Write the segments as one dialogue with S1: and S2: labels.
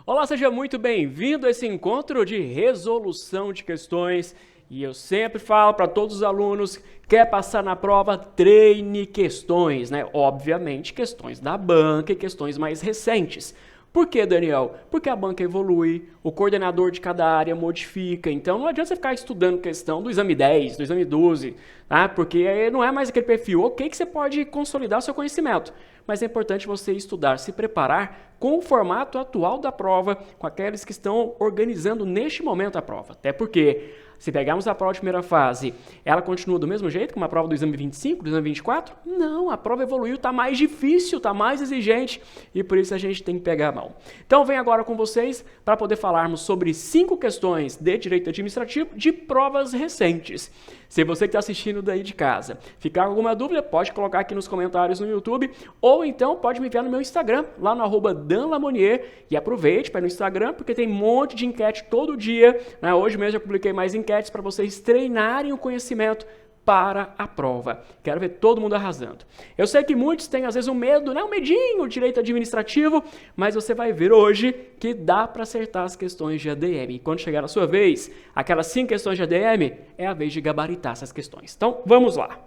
S1: Olá, seja muito bem-vindo a esse encontro de resolução de questões. E eu sempre falo para todos os alunos, quer passar na prova, treine questões, né? Obviamente, questões da banca e questões mais recentes. Por que, Daniel? Porque a banca evolui, o coordenador de cada área modifica, então não adianta você ficar estudando questão do exame 10, do exame 12, tá? Porque não é mais aquele perfil, ok, que você pode consolidar o seu conhecimento, mas é importante você estudar, se preparar com o formato atual da prova, com aqueles que estão organizando neste momento a prova, até porque se pegarmos a prova de primeira fase, ela continua do mesmo jeito como a prova do exame 25, do exame 24? Não, a prova evoluiu, está mais difícil, está mais exigente e por isso a gente tem que pegar a mão. Então venho agora com vocês para poder falarmos sobre 5 questões de direito administrativo de provas recentes. Se você que está assistindo daí de casa ficar com alguma dúvida, pode colocar aqui nos comentários no YouTube ou então pode me enviar no meu Instagram, lá no @danlamonier, e aproveite para ir no Instagram porque tem um monte de enquete todo dia, né? Hoje mesmo eu publiquei mais enquetes para vocês treinarem o conhecimento para a prova. Quero ver todo mundo arrasando. Eu sei que muitos têm às vezes um medo, né? Um medinho de direito administrativo, mas você vai ver hoje que dá para acertar as questões de ADM. E quando chegar a sua vez, aquelas 5 questões de ADM, é a vez de gabaritar essas questões. Então, vamos lá.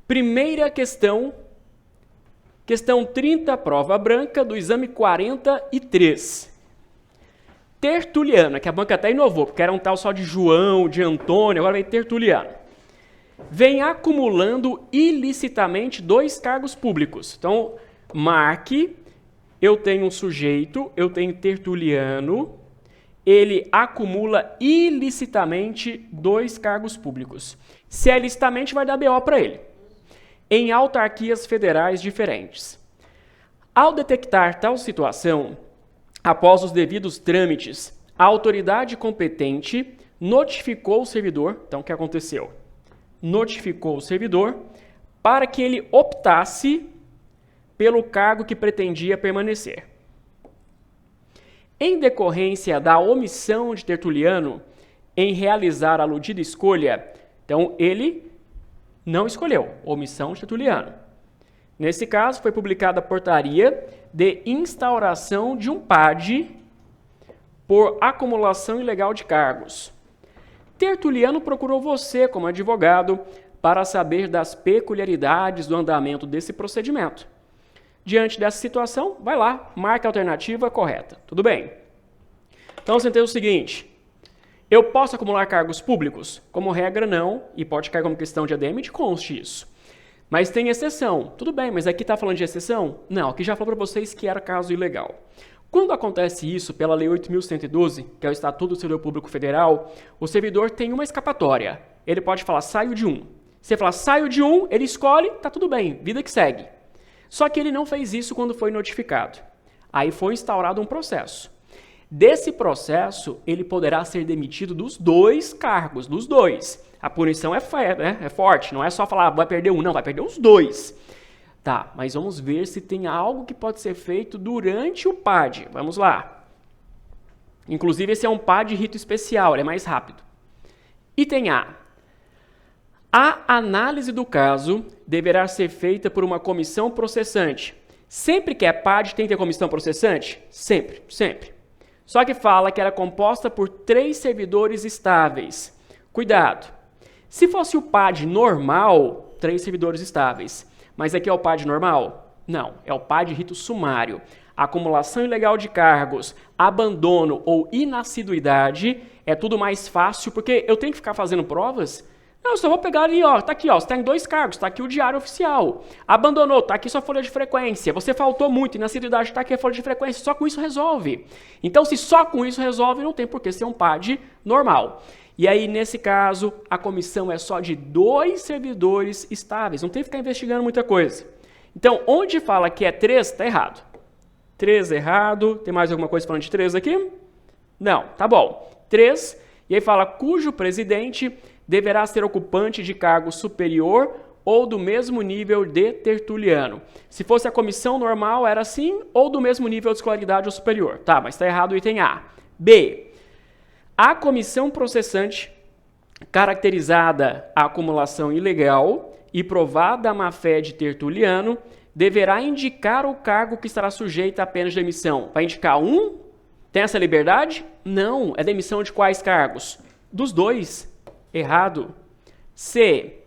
S1: Primeira questão, questão 30, prova branca, do exame 43. Tertuliano, que a banca até inovou, porque era um tal só de João, de Antônio, agora vem Tertuliano. Vem acumulando ilicitamente 2 cargos públicos. Então, marque, eu tenho um sujeito, eu tenho Tertuliano, ele acumula ilicitamente 2 cargos públicos. Se é ilicitamente, vai dar BO para ele. Em autarquias federais diferentes. Ao detectar tal situação, após os devidos trâmites, a autoridade competente notificou o servidor, então o que aconteceu? Notificou o servidor para que ele optasse pelo cargo que pretendia permanecer. Em decorrência da omissão de Tertuliano em realizar a aludida escolha, então ele não escolheu, omissão de Tertuliano. Nesse caso, foi publicada a portaria de instauração de um PAD por acumulação ilegal de cargos. Tertuliano procurou você, como advogado, para saber das peculiaridades do andamento desse procedimento. Diante dessa situação, vai lá, marca a alternativa correta. Tudo bem? Então, você entende o seguinte: eu posso acumular cargos públicos? Como regra, não, e pode cair como questão de ADM, te conste isso. Mas tem exceção. Tudo bem, mas aqui está falando de exceção? Não, aqui já falou para vocês que era caso ilegal. Quando acontece isso pela Lei 8.112, que é o Estatuto do Servidor Público Federal, o servidor tem uma escapatória. Ele pode falar, saio de um. Se ele falar, saio de um, ele escolhe, tá tudo bem, vida que segue. Só que ele não fez isso quando foi notificado. Aí foi instaurado um processo. Desse processo, ele poderá ser demitido dos 2 cargos, dos 2. A punição é forte, não é só falar, vai perder um, não, vai perder os 2. Tá, mas vamos ver se tem algo que pode ser feito durante o PAD. Vamos lá. Inclusive, esse é um PAD rito especial, ele é mais rápido. Item A. A análise do caso deverá ser feita por uma comissão processante. Sempre que é PAD, tem que ter comissão processante? Sempre, sempre. Só que fala que era composta por 3 servidores estáveis. Cuidado. Se fosse o PAD normal, 3 servidores estáveis. Mas aqui é o PAD normal? Não, é o PAD rito sumário. Acumulação ilegal de cargos, abandono ou inassiduidade é tudo mais fácil, porque eu tenho que ficar fazendo provas? Não, eu só vou pegar ali, ó, tá aqui, ó, você tá em 2 cargos, tá aqui o diário oficial. Abandonou, tá aqui sua folha de frequência. Você faltou muito, inassiduidade, tá aqui a folha de frequência, só com isso resolve. Então, se só com isso resolve, não tem por que ser um PAD normal. E aí, nesse caso, a comissão é só de 2 servidores estáveis. Não tem que ficar investigando muita coisa. Então, onde fala que é 3, está errado. 3 errado. Tem mais alguma coisa falando de 3 aqui? Não, tá bom. 3, e aí fala cujo presidente deverá ser ocupante de cargo superior ou do mesmo nível de Tertuliano. Se fosse a comissão normal, era assim, ou do mesmo nível de escolaridade ou superior. Tá, mas está errado o item A. B. A comissão processante, caracterizada a acumulação ilegal e provada a má-fé de Tertuliano, deverá indicar o cargo que estará sujeito à pena de demissão. Vai indicar um? Tem essa liberdade? Não. É demissão de quais cargos? Dos dois. Errado. C.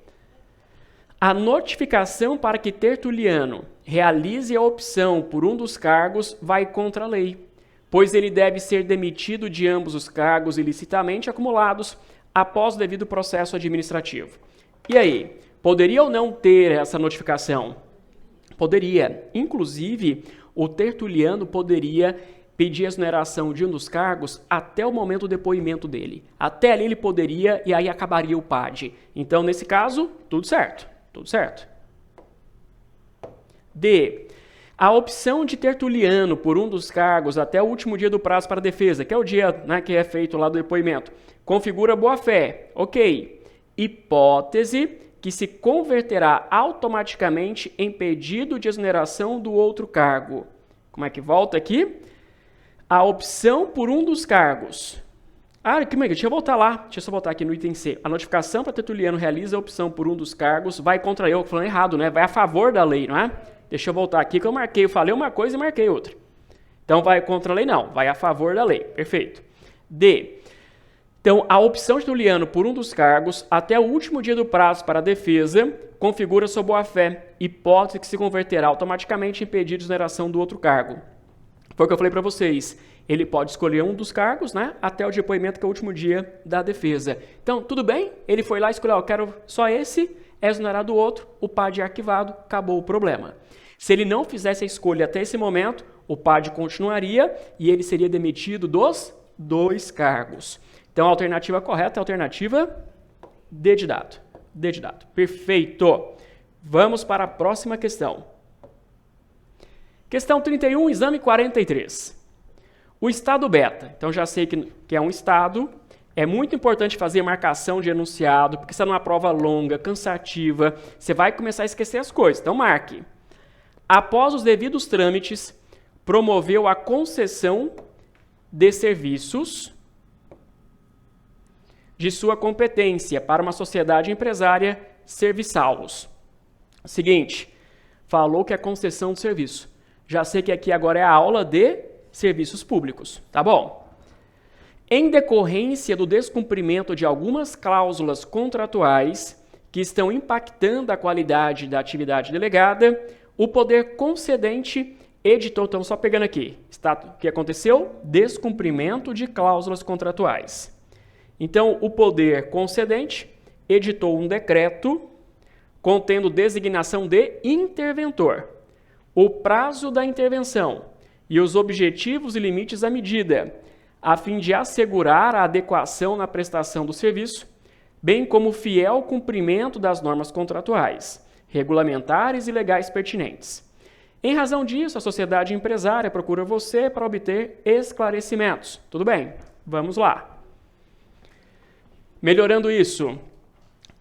S1: A notificação para que Tertuliano realize a opção por um dos cargos vai contra a lei, pois ele deve ser demitido de ambos os cargos ilicitamente acumulados após o devido processo administrativo. E aí, poderia ou não ter essa notificação? Poderia. Inclusive, o Tertuliano poderia pedir a exoneração de um dos cargos até o momento do depoimento dele. Até ali ele poderia e aí acabaria o PAD. Então, nesse caso, tudo certo. Tudo certo. D. A opção de Tertuliano por um dos cargos até o último dia do prazo para a defesa, que é o dia, né, que é feito lá do depoimento, configura boa-fé. Ok. Hipótese que se converterá automaticamente em pedido de exoneração do outro cargo. Como é que volta aqui? A opção por um dos cargos. Deixa eu voltar lá. Deixa eu só voltar aqui no item C. A notificação para Tertuliano realiza a opção por um dos cargos, vai contra eu, falando errado, né? Vai a favor da lei, não é? Deixa eu voltar aqui que eu falei uma coisa e marquei outra. Então, vai contra a lei? Não, vai a favor da lei. Perfeito. D. Então, a opção de Tertuliano por um dos cargos, até o último dia do prazo para a defesa, configura sua boa-fé, hipótese que se converterá automaticamente em pedido de exoneração do outro cargo. Foi o que eu falei para vocês. Ele pode escolher um dos cargos, né, até o depoimento, que é o último dia da defesa. Então, tudo bem? Ele foi lá e escolheu, eu quero só esse, é exonerado do outro, o PAD é arquivado, acabou o problema. Se ele não fizesse a escolha até esse momento, o PAD continuaria e ele seria demitido dos dois cargos. Então, a alternativa correta é a alternativa D de dado. D de dado. Perfeito. Vamos para a próxima questão. Questão 31, exame 43. O estado beta. Então, já sei que é um estado. É muito importante fazer marcação de enunciado, porque isso é uma prova longa, cansativa. Você vai começar a esquecer as coisas. Então, marque. Após os devidos trâmites, promoveu a concessão de serviços de sua competência para uma sociedade empresária serviçá-los. Seguinte, falou que é concessão de serviço. Já sei que aqui agora é a aula de serviços públicos, tá bom? Em decorrência do descumprimento de algumas cláusulas contratuais que estão impactando a qualidade da atividade delegada, o poder concedente editou, então só pegando aqui, o que aconteceu? Descumprimento de cláusulas contratuais. Então, o poder concedente editou um decreto contendo designação de interventor, o prazo da intervenção e os objetivos e limites da medida, a fim de assegurar a adequação na prestação do serviço, bem como o fiel cumprimento das normas contratuais, regulamentares e legais pertinentes. Em razão disso, a sociedade empresária procura você para obter esclarecimentos. Tudo bem? Vamos lá. Melhorando isso,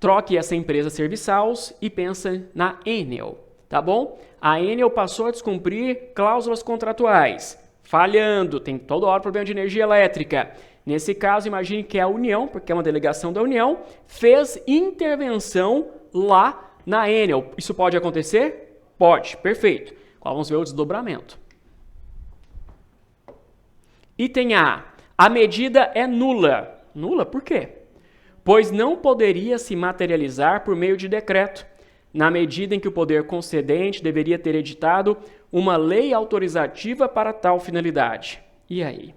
S1: troque essa empresa serviçals e pensa na Enel, tá bom? A Enel passou a descumprir cláusulas contratuais, falhando, tem toda hora problema de energia elétrica. Nesse caso, imagine que a União, porque é uma delegação da União, fez intervenção lá na Enel. Isso pode acontecer? Pode, perfeito. Vamos ver o desdobramento. Item A. A medida é nula. Nula por quê? Pois não poderia se materializar por meio de decreto, na medida em que o poder concedente deveria ter editado uma lei autorizativa para tal finalidade. E aí?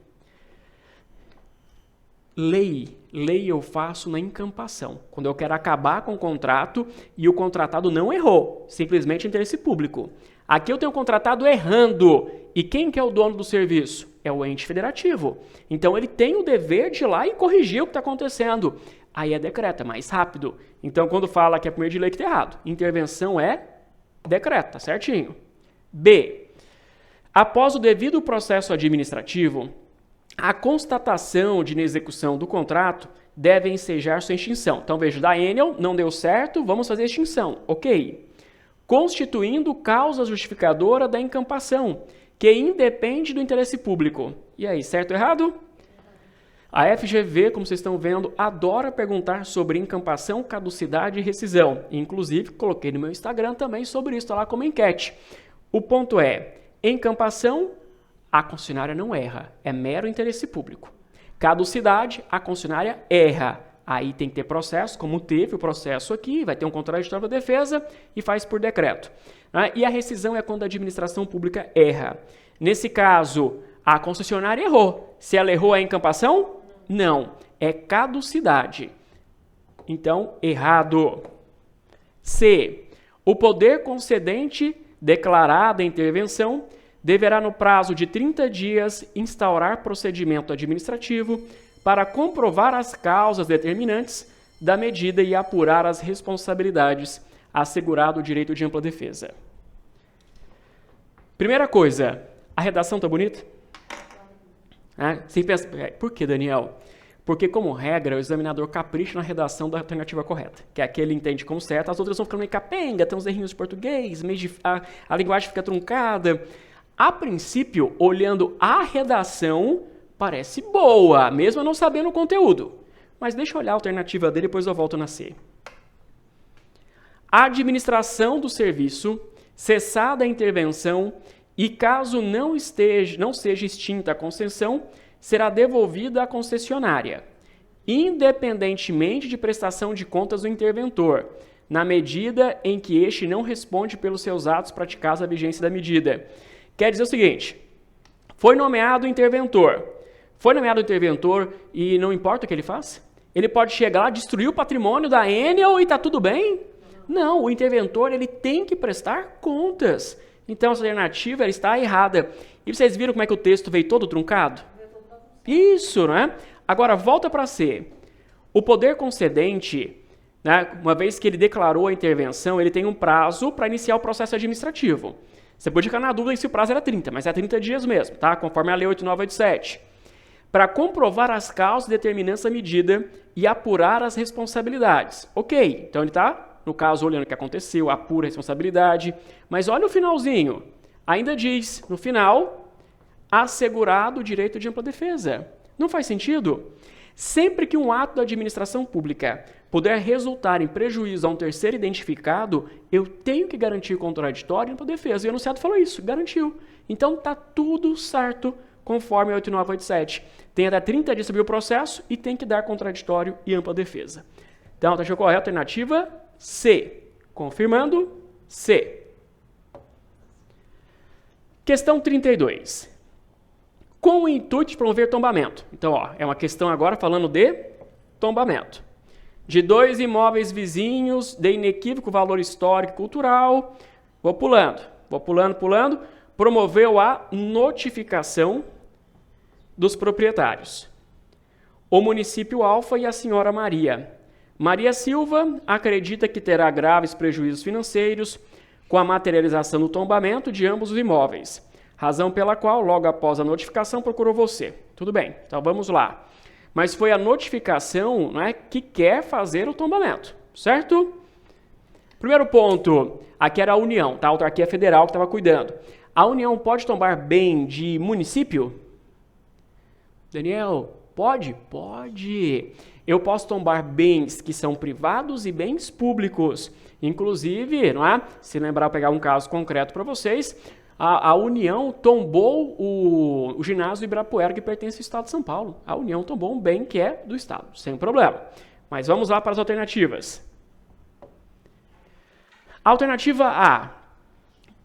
S1: Lei eu faço na encampação, quando eu quero acabar com o contrato e o contratado não errou, simplesmente interesse público. Aqui eu tenho um contratado errando, e quem que é o dono do serviço? É o ente federativo. Então ele tem o dever de ir lá e corrigir o que está acontecendo. Aí é decreto, é mais rápido. Então, quando fala que é por meio de lei, que está errado. Intervenção é decreto, tá certinho. B. Após o devido processo administrativo, a constatação de inexecução do contrato deve ensejar sua extinção. Então, veja, da Enel, não deu certo, vamos fazer extinção. Ok. Constituindo causa justificadora da encampação, que independe do interesse público. E aí, certo ou errado? A FGV, como vocês estão vendo, adora perguntar sobre encampação, caducidade e rescisão. Inclusive, coloquei no meu Instagram também sobre isso, está lá como enquete. O ponto é, encampação, a concessionária não erra, é mero interesse público. Caducidade, a concessionária erra. Aí tem que ter processo, como teve o processo aqui, vai ter um contraditório da defesa e faz por decreto. E a rescisão é quando a administração pública erra. Nesse caso, a concessionária errou. Se ela errou, é encampação? Não, é caducidade. Então, errado. C. O poder concedente declarada a intervenção deverá, no prazo de 30 dias, instaurar procedimento administrativo para comprovar as causas determinantes da medida e apurar as responsabilidades, assegurado o direito de ampla defesa. Primeira coisa, a redação tá bonita? Você pensa, por que, Daniel? Porque, como regra, o examinador capricha na redação da alternativa correta, que é a que ele entende como certa, as outras vão ficando meio capenga, tem uns errinhos de português, a linguagem fica truncada. A princípio, olhando a redação, parece boa, mesmo eu não sabendo o conteúdo. Mas deixa eu olhar a alternativa dele, depois eu volto na C. A administração do serviço, cessada a intervenção e caso não seja extinta a concessão, será devolvida à concessionária, independentemente de prestação de contas do interventor, na medida em que este não responde pelos seus atos praticados à vigência da medida. Quer dizer o seguinte, foi nomeado o interventor. Foi nomeado o interventor e não importa o que ele faz? Ele pode chegar lá, destruir o patrimônio da Enel e está tudo bem? Não, o interventor ele tem que prestar contas. Então, essa alternativa ela está errada. E vocês viram como é que o texto veio todo truncado? Isso, não é? Agora, volta para C. O poder concedente, né, uma vez que ele declarou a intervenção, ele tem um prazo para iniciar o processo administrativo. Você pode ficar na dúvida se o prazo era 30, mas é 30 dias mesmo, tá? Conforme a Lei 8987. Para comprovar as causas determinantes da medida e apurar as responsabilidades. Ok, então ele está, no caso, olhando o que aconteceu, apura a responsabilidade. Mas olha o finalzinho. Ainda diz, no final, assegurado o direito de ampla defesa. Não faz sentido? Sempre que um ato da administração pública puder resultar em prejuízo a um terceiro identificado, eu tenho que garantir contraditório e ampla defesa. E o enunciado falou isso, garantiu. Então está tudo certo conforme a 8987. Tem até 30 dias sobre o processo e tem que dar contraditório e ampla defesa. Então, está correta a alternativa C. Confirmando, C. Questão 32. Com o intuito de promover tombamento. Então, é uma questão agora falando de tombamento. De dois imóveis vizinhos de inequívoco valor histórico e cultural. Vou pulando. Promoveu a notificação dos proprietários. O município Alfa e a senhora Maria. Maria Silva acredita que terá graves prejuízos financeiros com a materialização do tombamento de ambos os imóveis, razão pela qual, logo após a notificação, procurou você. Tudo bem, então vamos lá. Mas foi a notificação, né, que quer fazer o tombamento, certo? Primeiro ponto, aqui era a União, tá? A autarquia federal que estava cuidando. A União pode tombar bem de município? Daniel, pode? Pode. Eu posso tombar bens que são privados e bens públicos. Inclusive, não é? Se lembrar, eu pegar um caso concreto para vocês, a União tombou o ginásio Ibirapuera, que pertence ao Estado de São Paulo. A União tombou um bem que é do Estado, sem problema. Mas vamos lá para as alternativas. Alternativa A.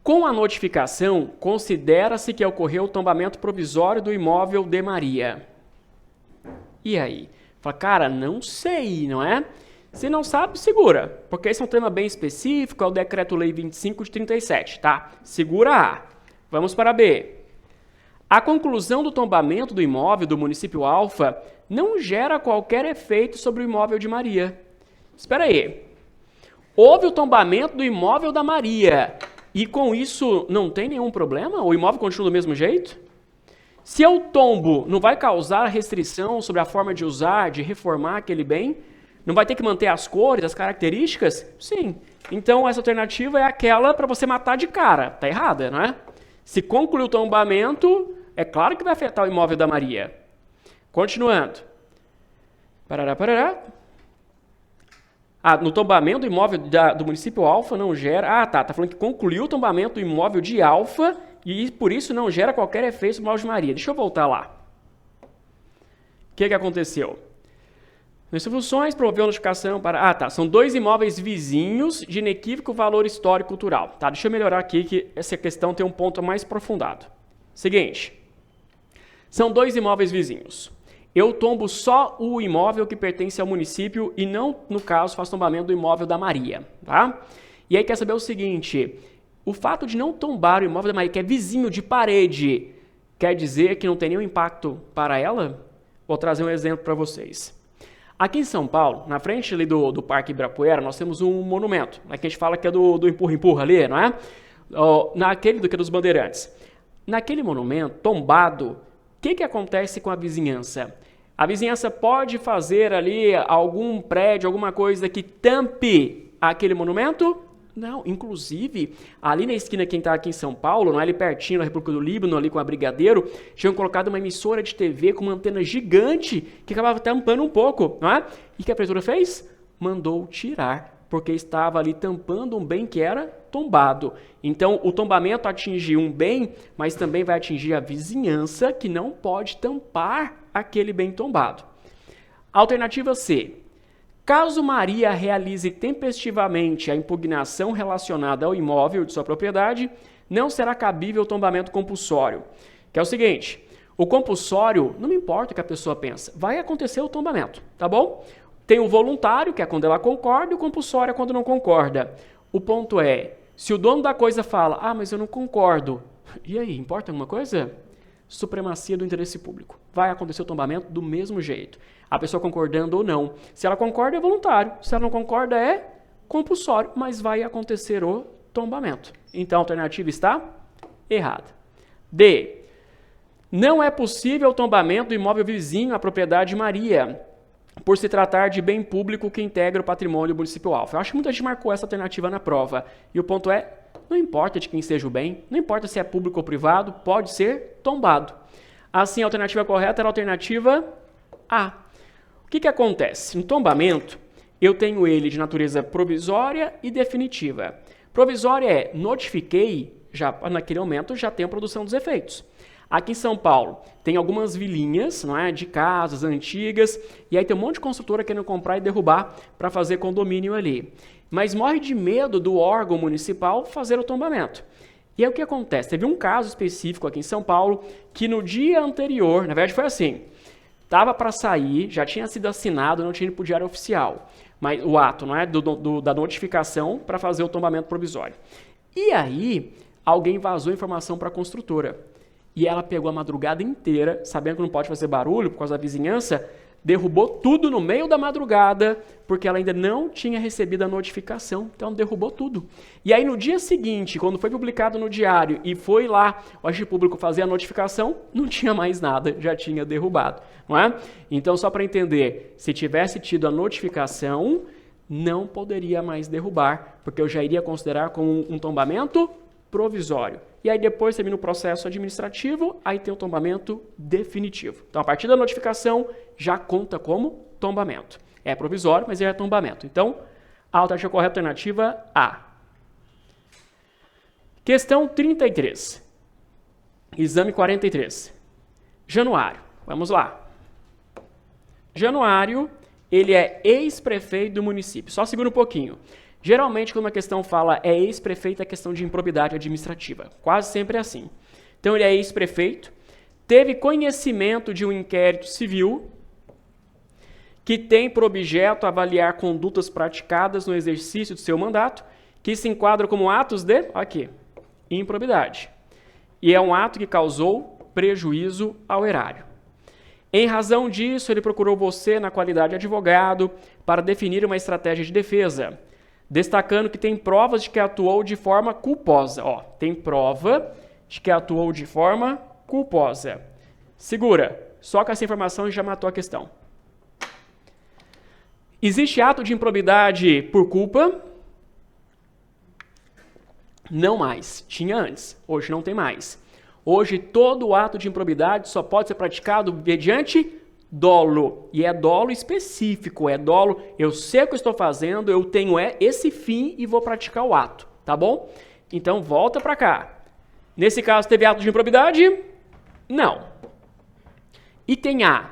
S1: Com a notificação, considera-se que ocorreu o tombamento provisório do imóvel de Maria. E aí? Fala, cara, não sei, não é? Se não sabe, segura, porque esse é um tema bem específico, é o Decreto-Lei 25 de 37, tá? Segura A. Vamos para B. A conclusão do tombamento do imóvel do município Alfa não gera qualquer efeito sobre o imóvel de Maria. Espera aí. Houve o tombamento do imóvel da Maria e com isso não tem nenhum problema? O imóvel continua do mesmo jeito? Se eu tombo, não vai causar restrição sobre a forma de usar, de reformar aquele bem? Não vai ter que manter as cores, as características? Sim. Então, essa alternativa é aquela para você matar de cara. Está errada, não é? Se concluir o tombamento, é claro que vai afetar o imóvel da Maria. Continuando. Parará, parará. No tombamento do imóvel do município Alfa não gera... tá falando que concluiu o tombamento do imóvel de Alfa e por isso não gera qualquer efeito sobre o imóvel de Maria. Deixa eu voltar lá. O que aconteceu? Nessas funções, promoveu notificação para... são 2 imóveis vizinhos de inequívoco valor histórico e cultural. Deixa eu melhorar aqui que essa questão tem um ponto mais aprofundado. Seguinte. São 2 imóveis vizinhos. Eu tombo só o imóvel que pertence ao município e não, no caso, faço tombamento do imóvel da Maria, tá? E aí quer saber o seguinte, o fato de não tombar o imóvel da Maria, que é vizinho de parede, quer dizer que não tem nenhum impacto para ela? Vou trazer um exemplo para vocês. Aqui em São Paulo, na frente ali do Parque Ibirapuera, nós temos um monumento, que a gente fala que é do empurra-empurra ali, não é? Naquele do que é dos Bandeirantes. Naquele monumento, tombado, o que acontece com a vizinhança? A vizinhança pode fazer ali algum prédio, alguma coisa que tampe aquele monumento? Não, inclusive, ali na esquina, quem está aqui em São Paulo, não é ali pertinho da República do Líbano, ali com a Brigadeiro, tinham colocado uma emissora de TV com uma antena gigante que acabava tampando um pouco, não é? E o que a prefeitura fez? Mandou tirar, porque estava ali tampando um bem que era tombado. Então, o tombamento atinge um bem, mas também vai atingir a vizinhança, que não pode tampar aquele bem tombado. Alternativa C. Caso Maria realize tempestivamente a impugnação relacionada ao imóvel de sua propriedade, não será cabível o tombamento compulsório. Que é o seguinte, o compulsório, não importa o que a pessoa pensa, vai acontecer o tombamento, tá bom? Tem o voluntário, que é quando ela concorda, e o compulsório é quando não concorda. O ponto é, se o dono da coisa fala, mas eu não concordo, e aí, importa alguma coisa? Supremacia do interesse público. Vai acontecer o tombamento do mesmo jeito. A pessoa concordando ou não. Se ela concorda, é voluntário. Se ela não concorda, é compulsório, mas vai acontecer o tombamento. Então, a alternativa está errada. D. Não é possível o tombamento do imóvel vizinho à propriedade de Maria, por se tratar de bem público que integra o patrimônio municipal Alfa. Eu acho que muita gente marcou essa alternativa na prova. E o ponto é, não importa de quem seja o bem, não importa se é público ou privado, pode ser tombado. Assim, a alternativa correta era a alternativa A. O que acontece? No tombamento, eu tenho ele de natureza provisória e definitiva. Provisória é, notifiquei, já naquele momento já tenho a produção dos efeitos. Aqui em São Paulo, tem algumas vilinhas, não é, de casas antigas, e aí tem um monte de construtora querendo comprar e derrubar para fazer condomínio ali. Mas morre de medo do órgão municipal fazer o tombamento. E aí o que acontece? Teve um caso específico aqui em São Paulo, que no dia anterior, na verdade foi assim, estava para sair, já tinha sido assinado, não tinha ido para o diário oficial, mas o ato, não é, da notificação para fazer o tombamento provisório. E aí, alguém vazou informação para a construtora. E ela pegou a madrugada inteira, sabendo que não pode fazer barulho por causa da vizinhança, derrubou tudo no meio da madrugada, porque ela ainda não tinha recebido a notificação, então derrubou tudo. E aí no dia seguinte, quando foi publicado no diário e foi lá o agente público fazer a notificação, não tinha mais nada, já tinha derrubado, não é? Então só para entender, se tivesse tido a notificação, não poderia mais derrubar, porque eu já iria considerar como um tombamento provisório. E aí depois termina o processo administrativo, aí tem o tombamento definitivo. Então, a partir da notificação, já conta como tombamento. É provisório, mas é tombamento. Então, a alternativa A. Questão 33. Exame 43. Januário. Vamos lá. Januário, ele é ex-prefeito do município. Só segura um pouquinho. Geralmente, quando uma questão fala é ex-prefeito, é questão de improbidade administrativa. Quase sempre é assim. Então, ele é ex-prefeito, teve conhecimento de um inquérito civil que tem por objeto avaliar condutas praticadas no exercício do seu mandato, que se enquadram como atos de, aqui, improbidade. E é um ato que causou prejuízo ao erário. Em razão disso, ele procurou você na qualidade de advogado para definir uma estratégia de defesa, destacando que tem provas de que atuou de forma culposa. Tem prova de que atuou de forma culposa. Segura, só com essa informação já matou a questão. Existe ato de improbidade por culpa? Não mais. Tinha antes, hoje não tem mais. Hoje todo ato de improbidade só pode ser praticado mediante dolo. E é dolo específico, é dolo, eu sei o que eu estou fazendo, eu tenho esse fim e vou praticar o ato, tá bom? Então, volta para cá. Nesse caso, teve ato de improbidade? Não. Item A.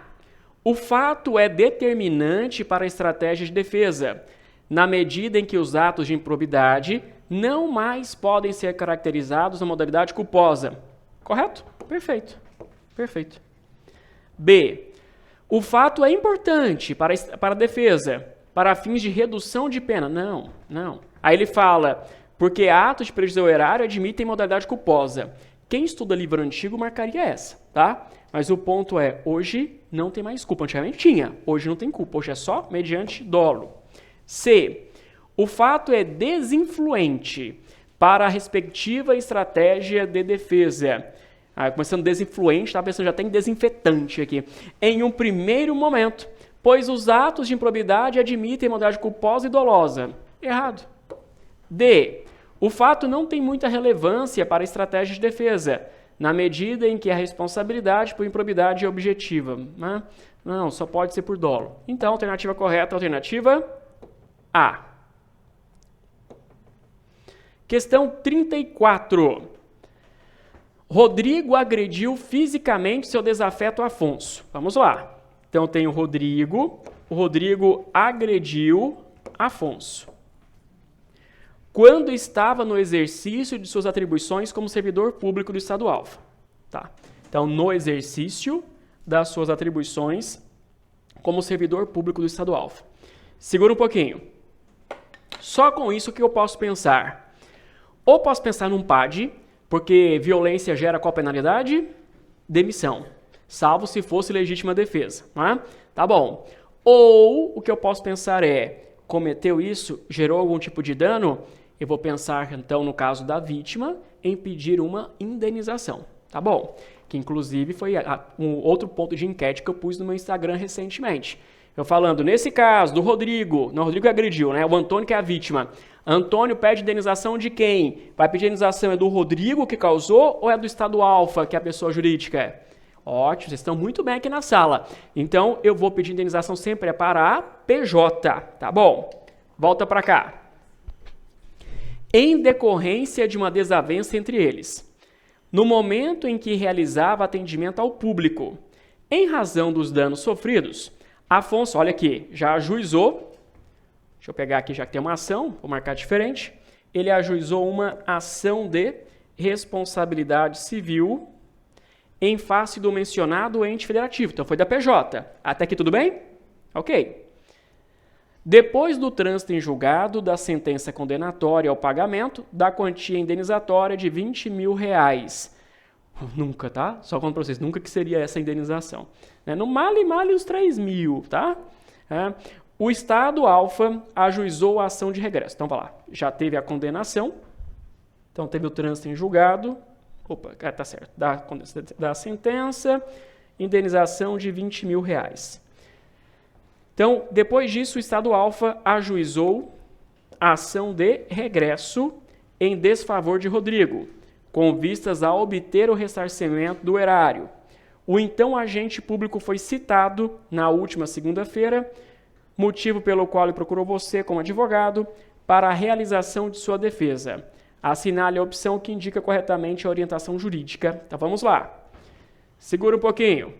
S1: O fato é determinante para a estratégia de defesa, na medida em que os atos de improbidade não mais podem ser caracterizados na modalidade culposa. Correto? Perfeito. Perfeito. B. O fato é importante para a defesa, para fins de redução de pena. Não, não. Aí ele fala, porque atos de prejuízo ao erário admitem modalidade culposa. Quem estuda livro antigo marcaria essa, tá? Mas o ponto é, hoje não tem mais culpa. Antigamente tinha, hoje não tem culpa. Hoje é só mediante dolo. C. O fato é desinfluente para a respectiva estratégia de defesa. Começando desinfluente, tá pensando já tem desinfetante aqui. Em um primeiro momento, pois os atos de improbidade admitem modalidade culposa e dolosa. Errado. D. O fato não tem muita relevância para a estratégia de defesa, na medida em que a responsabilidade por improbidade é objetiva. Né? Não, só pode ser por dolo. Então, alternativa correta, alternativa A. Questão 34. Rodrigo agrediu fisicamente seu desafeto Afonso. Vamos lá. Então, tem o Rodrigo agrediu Afonso quando estava no exercício de suas atribuições como servidor público do Estado Alfa. Tá. Então, no exercício das suas atribuições como servidor público do Estado Alfa. Segura um pouquinho. Só com isso que eu posso pensar. Ou posso pensar num PAD, porque violência gera qual penalidade? Demissão. Salvo se fosse legítima defesa. Né? Tá bom. Ou o que eu posso pensar é, cometeu isso, gerou algum tipo de dano? Eu vou pensar, então, no caso da vítima, em pedir uma indenização. Tá bom? Que, inclusive, foi um outro ponto de enquete que eu pus no meu Instagram recentemente. Eu falando, nesse caso, do Rodrigo, não, o Rodrigo agrediu, né? O Antônio que é a vítima. Antônio pede indenização de quem? Vai pedir indenização é do Rodrigo que causou ou é do Estado Alfa, que é a pessoa jurídica? Ótimo, vocês estão muito bem aqui na sala. Então, eu vou pedir indenização sempre para a PJ, tá bom? Volta para cá. Em decorrência de uma desavença entre eles, no momento em que realizava atendimento ao público, em razão dos danos sofridos, Afonso, olha aqui, já ajuizou, deixa eu pegar aqui já que tem uma ação, vou marcar diferente, ele ajuizou uma ação de responsabilidade civil em face do mencionado ente federativo, então foi da PJ. Até aqui tudo bem? Ok. Depois do trânsito em julgado da sentença condenatória ao pagamento da quantia indenizatória de R$20 mil. Nunca, tá? Só conto para vocês, nunca que seria essa indenização. No male os 3 mil, tá? O Estado Alfa ajuizou a ação de regresso. Então, vai lá, já teve a condenação, então teve o trânsito em julgado, tá certo, da sentença, indenização de R$20 mil. Então, depois disso, o Estado Alfa ajuizou a ação de regresso em desfavor de Rodrigo, com vistas a obter o ressarcimento do erário. O então agente público foi citado na última segunda-feira, motivo pelo qual ele procurou você como advogado para a realização de sua defesa. Assinale a opção que indica corretamente a orientação jurídica. Então, vamos lá. Segura um pouquinho.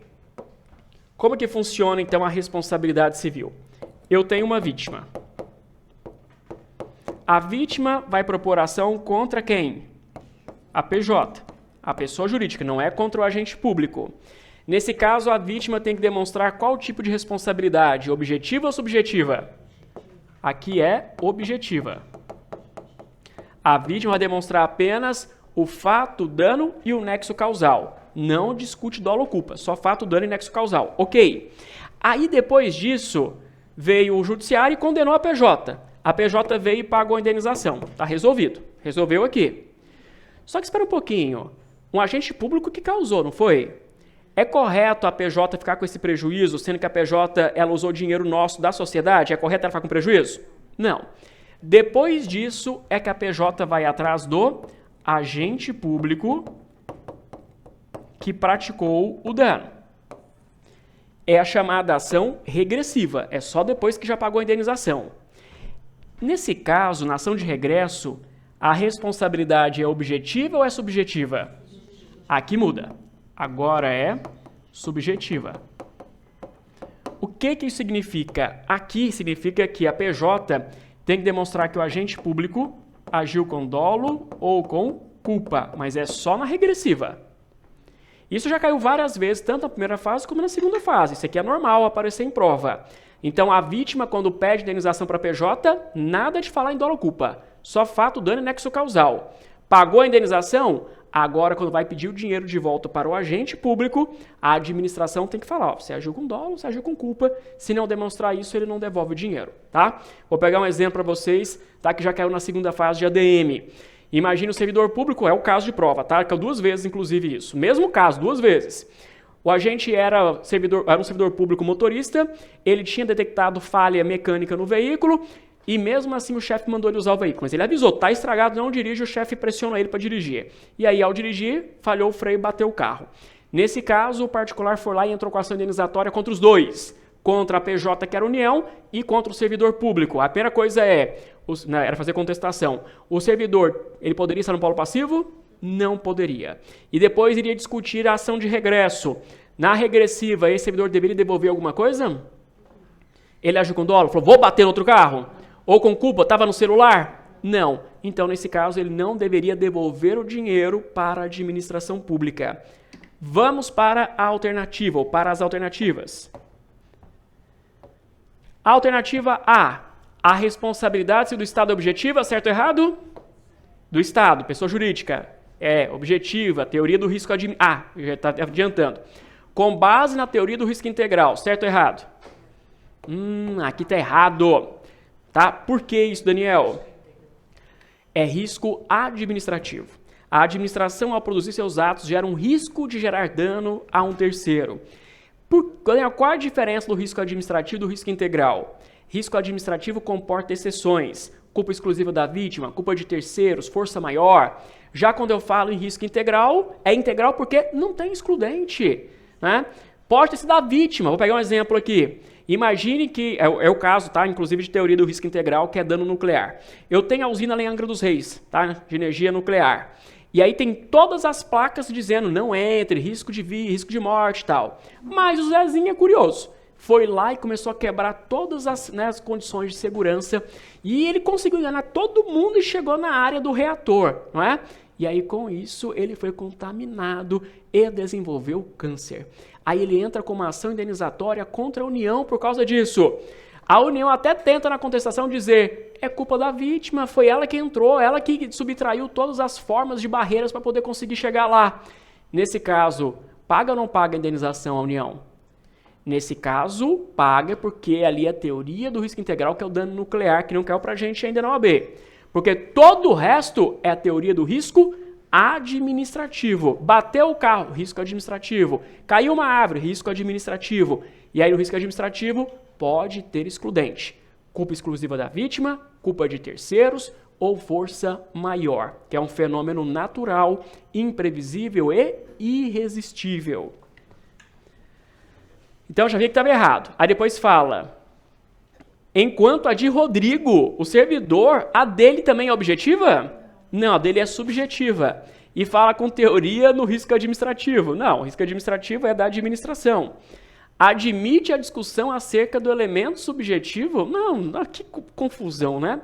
S1: Como que funciona, então, a responsabilidade civil? Eu tenho uma vítima. A vítima vai propor ação contra quem? A PJ, a pessoa jurídica, não é contra o agente público. Nesse caso, a vítima tem que demonstrar qual tipo de responsabilidade, objetiva ou subjetiva? Aqui é objetiva. A vítima vai demonstrar apenas o fato, dano e o nexo causal. Não discute dolo ou culpa, só fato, dano e nexo causal. Ok. Aí, depois disso, veio o judiciário e condenou a PJ. A PJ veio e pagou a indenização. Está resolvido. Resolveu aqui. Só que espera um pouquinho. Um agente público que causou, não foi? É correto a PJ ficar com esse prejuízo, sendo que a PJ ela usou dinheiro nosso da sociedade? É correto ela ficar com prejuízo? Não. Depois disso é que a PJ vai atrás do agente público que praticou o dano. é a chamada ação regressiva, é só depois que já pagou a indenização. Nesse caso, na ação de regresso, a responsabilidade é objetiva ou é subjetiva? Aqui muda. Agora é subjetiva. O que isso significa? Aqui significa que a PJ tem que demonstrar que o agente público agiu com dolo ou com culpa, mas é só na regressiva. Isso já caiu várias vezes, tanto na primeira fase como na segunda fase. Isso aqui é normal aparecer em prova. Então, a vítima, quando pede indenização para a PJ, nada de falar em dolo ou culpa. Só fato, dano e nexo causal. Pagou a indenização? Agora, quando vai pedir o dinheiro de volta para o agente público, a administração tem que falar, ó, você agiu com dolo, você agiu com culpa. Se não demonstrar isso, ele não devolve o dinheiro, tá? Vou pegar um exemplo para vocês, tá? Que já caiu na segunda fase de ADM. Imagina o servidor público, é o caso de prova, tá? Caiu 2 vezes, inclusive, isso. Mesmo caso, 2 vezes. O agente era um servidor público motorista, ele tinha detectado falha mecânica no veículo e mesmo assim o chefe mandou ele usar o veículo. Mas ele avisou, tá estragado, não dirige, o chefe pressiona ele para dirigir. E aí, ao dirigir, falhou o freio e bateu o carro. Nesse caso, o particular foi lá e entrou com ação indenizatória contra os dois. Contra a PJ, que era a União, e contra o servidor público. A primeira coisa era fazer contestação. O servidor, ele poderia estar no polo passivo? Não poderia. E depois iria discutir a ação de regresso. Na regressiva, esse servidor deveria devolver alguma coisa? Ele agiu com dolo? Falou, vou bater no outro carro? Ou com culpa, estava no celular? Não. Então, nesse caso, ele não deveria devolver o dinheiro para a administração pública. Vamos para a alternativa, ou para as alternativas. Alternativa A. A responsabilidade do Estado é objetiva, certo ou errado? Do Estado, pessoa jurídica. É objetiva, teoria do risco já está adiantando. Com base na teoria do risco integral, certo ou errado? Aqui está errado. Tá? Por que isso, Daniel? É risco administrativo. A administração, ao produzir seus atos, gera um risco de gerar dano a um terceiro. Daniel, qual a diferença do risco administrativo e do risco integral? Risco administrativo comporta exceções. Culpa exclusiva da vítima, culpa de terceiros, força maior. Já quando eu falo em risco integral, é integral porque não tem excludente, né? Pode ter sido a vítima. Vou pegar um exemplo aqui. Imagine que, é o caso, tá? Inclusive de teoria do risco integral, que é dano nuclear. Eu tenho a usina lá em Angra dos Reis, tá? De energia nuclear. E aí tem todas as placas dizendo, não entre, risco de vida, risco de morte e tal. Mas o Zezinho é curioso. Foi lá e começou a quebrar todas as condições de segurança. E ele conseguiu enganar todo mundo e chegou na área do reator, não é? E aí, com isso, ele foi contaminado e desenvolveu câncer. Aí ele entra com uma ação indenizatória contra a União por causa disso. A União até tenta na contestação dizer, é culpa da vítima, foi ela que entrou, ela que subtraiu todas as formas de barreiras para poder conseguir chegar lá. Nesse caso, paga ou não paga a indenização a União? Nesse caso, paga porque ali é a teoria do risco integral, que é o dano nuclear, que não caiu para a gente ainda na OAB. Porque todo o resto é a teoria do risco administrativo. Bateu o carro, risco administrativo. Caiu uma árvore, risco administrativo. E aí no risco administrativo pode ter excludente. Culpa exclusiva da vítima, culpa de terceiros ou força maior, que é um fenômeno natural, imprevisível e irresistível. Então já vi que estava errado. Aí depois fala, enquanto a de Rodrigo, o servidor, a dele também é objetiva? Não, a dele é subjetiva. E fala com teoria no risco administrativo. Não, o risco administrativo é da administração. Admite a discussão acerca do elemento subjetivo? Não, que confusão, né?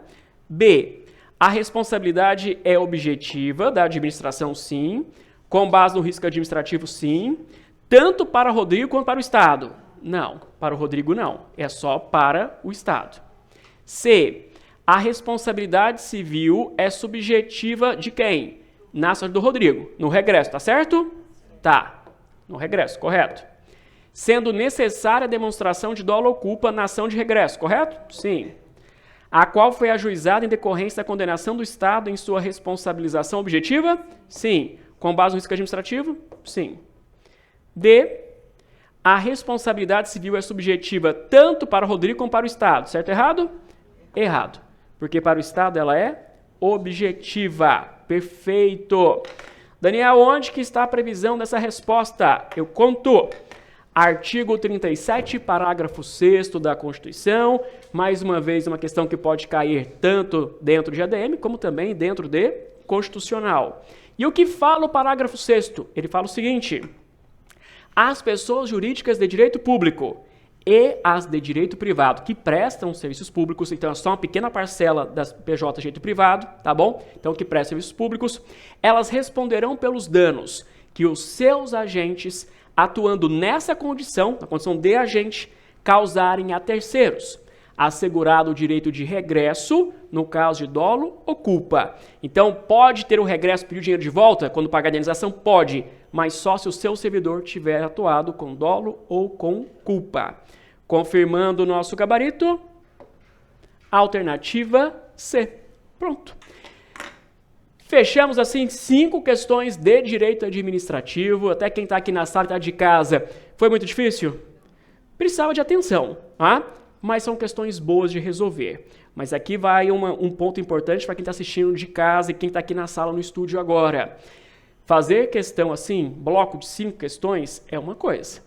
S1: B. A responsabilidade é objetiva da administração, sim. Com base no risco administrativo, sim. Tanto para o Rodrigo quanto para o Estado? Não, para o Rodrigo não. É só para o Estado. C. A responsabilidade civil é subjetiva de quem? Na ação do Rodrigo. No regresso, tá certo? Tá. No regresso, correto. Sendo necessária a demonstração de dolo ou culpa na ação de regresso, correto? Sim. A qual foi ajuizada em decorrência da condenação do Estado em sua responsabilização objetiva? Sim. Com base no risco administrativo? Sim. D. A responsabilidade civil é subjetiva tanto para o Rodrigo como para o Estado, certo ou errado? Errado. Porque para o Estado ela é objetiva. Perfeito. Daniel, onde que está a previsão dessa resposta? Eu conto. Artigo 37, parágrafo 6º da Constituição, mais uma vez uma questão que pode cair tanto dentro de ADM como também dentro de Constitucional. E o que fala o parágrafo 6º? Ele fala o seguinte: as pessoas jurídicas de direito público e as de direito privado que prestam serviços públicos, então é só uma pequena parcela das PJ de direito privado, tá bom? Então que prestam serviços públicos, elas responderão pelos danos que os seus agentes, atuando nessa condição, na condição de agente, causarem a terceiros, assegurado o direito de regresso no caso de dolo ou culpa. Então, pode ter o regresso, pedir o dinheiro de volta quando pagar a indenização? Pode, mas só se o seu servidor tiver atuado com dolo ou com culpa. Confirmando o nosso gabarito, alternativa C. Pronto. Fechamos assim 5 questões de direito administrativo. Até quem está aqui na sala, está de casa, foi muito difícil? Precisava de atenção, tá? Mas são questões boas de resolver. Mas aqui vai um ponto importante para quem está assistindo de casa e quem está aqui na sala no estúdio agora. Fazer questão assim, bloco de 5 questões, é uma coisa.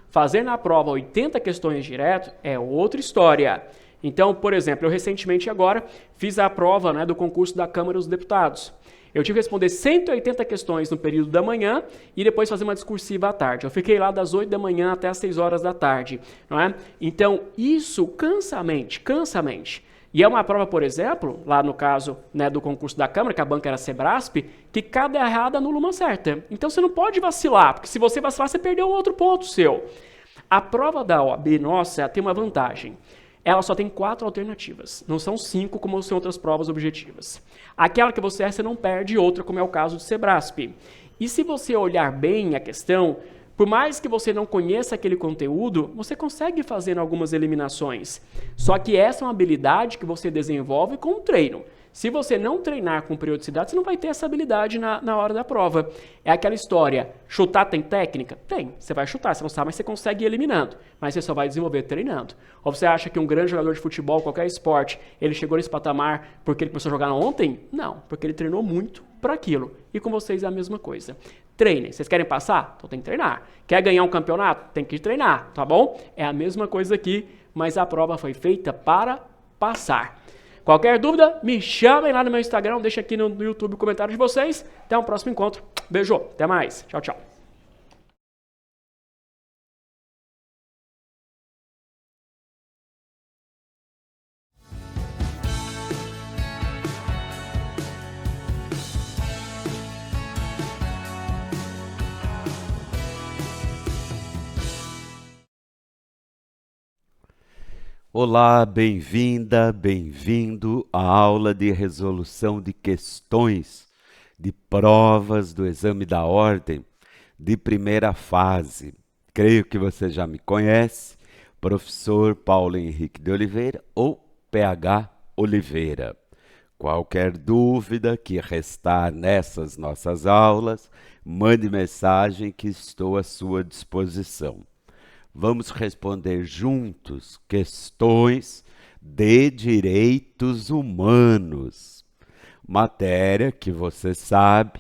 S1: Fazer na prova 80 questões direto é outra história. Então, por exemplo, eu recentemente agora fiz a prova, né, do concurso da Câmara dos Deputados. Eu tive que responder 180 questões no período da manhã e depois fazer uma discursiva à tarde. Eu fiquei lá das 8 da manhã até as 6 horas da tarde. Não é? Então, isso cansa a mente. E é uma prova, por exemplo, lá no caso, né, do concurso da Câmara, que a banca era Sebrasp, que cada errada anula uma certa. Então, você não pode vacilar, porque se você vacilar, você perdeu um outro ponto seu. A prova da OAB nossa tem uma vantagem. Ela só tem 4 alternativas, não são 5 como são outras provas objetivas. Aquela que você erra, você não perde outra, como é o caso do Sebrasp. E se você olhar bem a questão, por mais que você não conheça aquele conteúdo, você consegue fazer algumas eliminações. Só que essa é uma habilidade que você desenvolve com o treino. Se você não treinar com periodicidade, você não vai ter essa habilidade na hora da prova. É aquela história, chutar tem técnica? Tem, você vai chutar, você não sabe, mas você consegue ir eliminando. Mas você só vai desenvolver treinando. Ou você acha que um grande jogador de futebol, qualquer esporte, ele chegou nesse patamar porque ele começou a jogar ontem? Não, porque ele treinou muito para aquilo. E com vocês é a mesma coisa. Treinem. Vocês querem passar? Então tem que treinar. Quer ganhar um campeonato? Tem que treinar, tá bom? É a mesma coisa aqui, mas a prova foi feita para passar. Qualquer dúvida, me chamem lá no meu Instagram, deixa aqui no YouTube o comentário de vocês. Até um próximo encontro. Beijo, até mais. Tchau, tchau.
S2: Olá, bem-vinda, bem-vindo à aula de resolução de questões de provas do exame da ordem de primeira fase. Creio que você já me conhece, professor Paulo Henrique de Oliveira ou PH Oliveira. Qualquer dúvida que restar nessas nossas aulas, mande mensagem que estou à sua disposição. Vamos responder juntos questões de direitos humanos. Matéria que você sabe,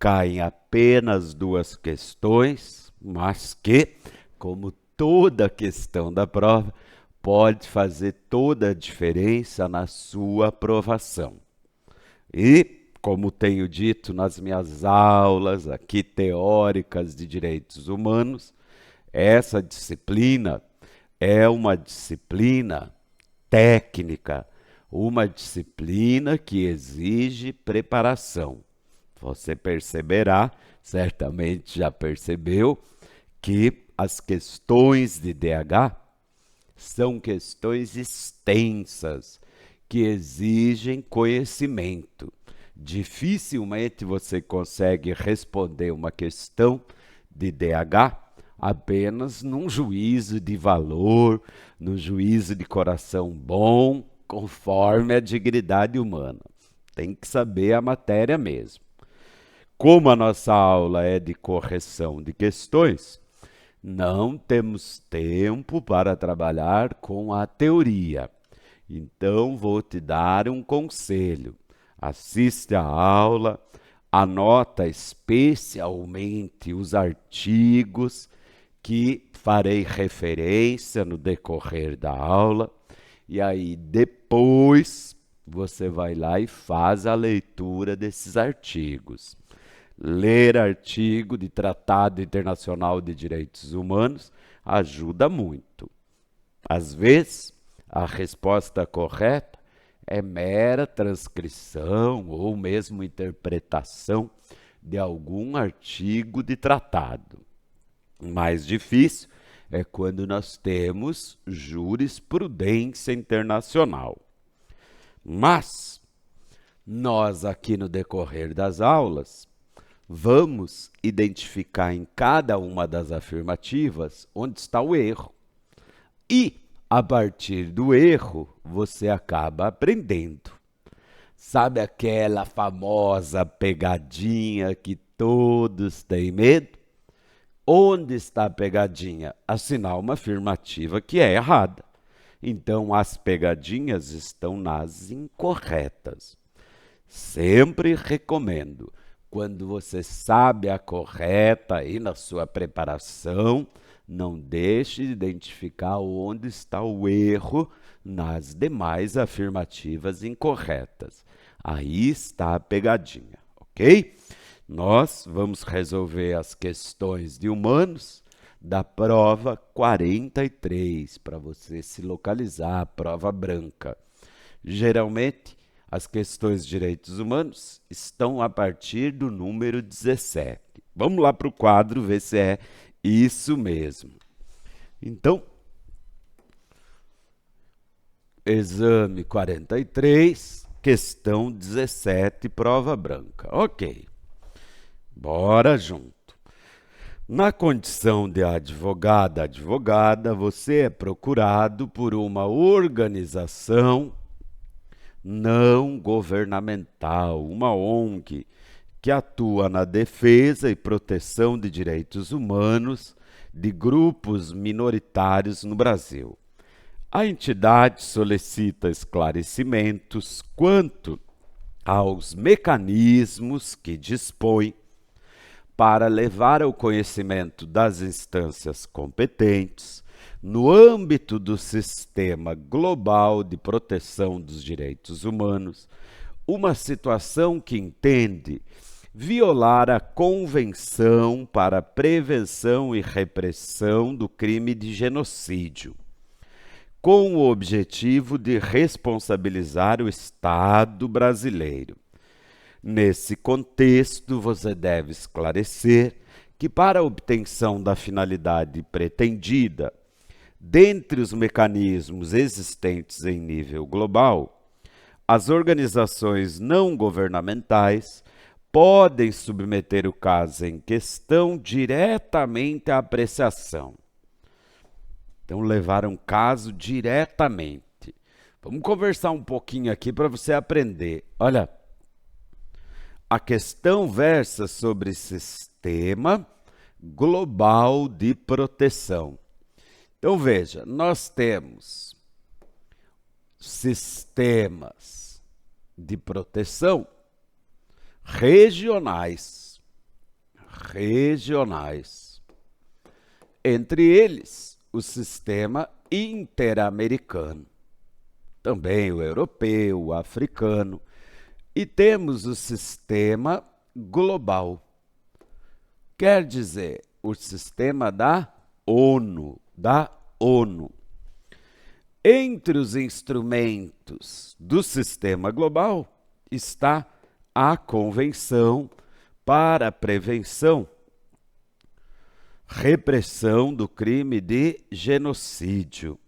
S2: caem apenas 2 questões, mas que, como toda questão da prova, pode fazer toda a diferença na sua aprovação. E, como tenho dito nas minhas aulas aqui teóricas de direitos humanos, essa disciplina é uma disciplina técnica, uma disciplina que exige preparação. Você perceberá, certamente já percebeu, que as questões de DH são questões extensas, que exigem conhecimento. Dificilmente você consegue responder uma questão de DH apenas num juízo de valor, num juízo de coração bom, conforme a dignidade humana. Tem que saber a matéria mesmo. Como a nossa aula é de correção de questões, não temos tempo para trabalhar com a teoria. Então, vou te dar um conselho. Assiste a aula, anota especialmente os artigos que farei referência no decorrer da aula, e aí depois você vai lá e faz a leitura desses artigos. Ler artigo de Tratado Internacional de Direitos Humanos ajuda muito. Às vezes, a resposta correta é mera transcrição ou mesmo interpretação de algum artigo de tratado. Mais difícil é quando nós temos jurisprudência internacional. Mas nós aqui no decorrer das aulas vamos identificar em cada uma das afirmativas onde está o erro. E a partir do erro você acaba aprendendo. Sabe aquela famosa pegadinha que todos têm medo? Onde está a pegadinha? Assinar uma afirmativa que é errada. Então, as pegadinhas estão nas incorretas. Sempre recomendo, quando você sabe a correta aí na sua preparação, não deixe de identificar onde está o erro nas demais afirmativas incorretas. Aí está a pegadinha, ok? Nós vamos resolver as questões de humanos da prova 43, para você se localizar, a prova branca. Geralmente, as questões de direitos humanos estão a partir do número 17. Vamos lá para o quadro ver se é isso mesmo. Então, exame 43, questão 17, prova branca. Ok. Bora junto. Na condição de advogada, você é procurado por uma organização não governamental, uma ONG, que atua na defesa e proteção de direitos humanos de grupos minoritários no Brasil. A entidade solicita esclarecimentos quanto aos mecanismos que dispõe para levar ao conhecimento das instâncias competentes, no âmbito do Sistema Global de Proteção dos Direitos Humanos, uma situação que entende violar a Convenção para a Prevenção e Repressão do Crime de Genocídio, com o objetivo de responsabilizar o Estado brasileiro. Nesse contexto, você deve esclarecer que, para a obtenção da finalidade pretendida, dentre os mecanismos existentes em nível global, as organizações não governamentais podem submeter o caso em questão diretamente à apreciação. Então, levar um caso diretamente. Vamos conversar um pouquinho aqui para você aprender. Olha, a questão versa sobre sistema global de proteção. Então, veja, nós temos sistemas de proteção regionais. Entre eles, o sistema interamericano, também o europeu, o africano, e temos o sistema global, quer dizer, o sistema da ONU, Entre os instrumentos do sistema global está a Convenção para a Prevenção, Repressão do Crime de Genocídio.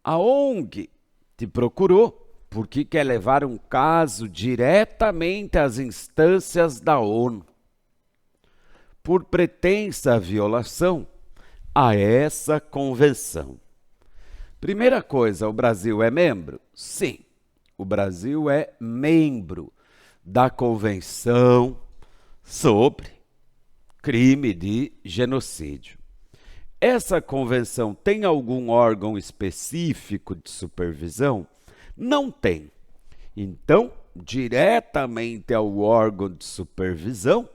S2: A ONG te procurou porque quer levar um caso diretamente às instâncias da ONU por pretensa violação a essa convenção. Primeira coisa, o Brasil é membro? Sim, o Brasil é membro da Convenção sobre Crime de Genocídio. Essa convenção tem algum órgão específico de supervisão? Não tem. Então, diretamente ao órgão de supervisão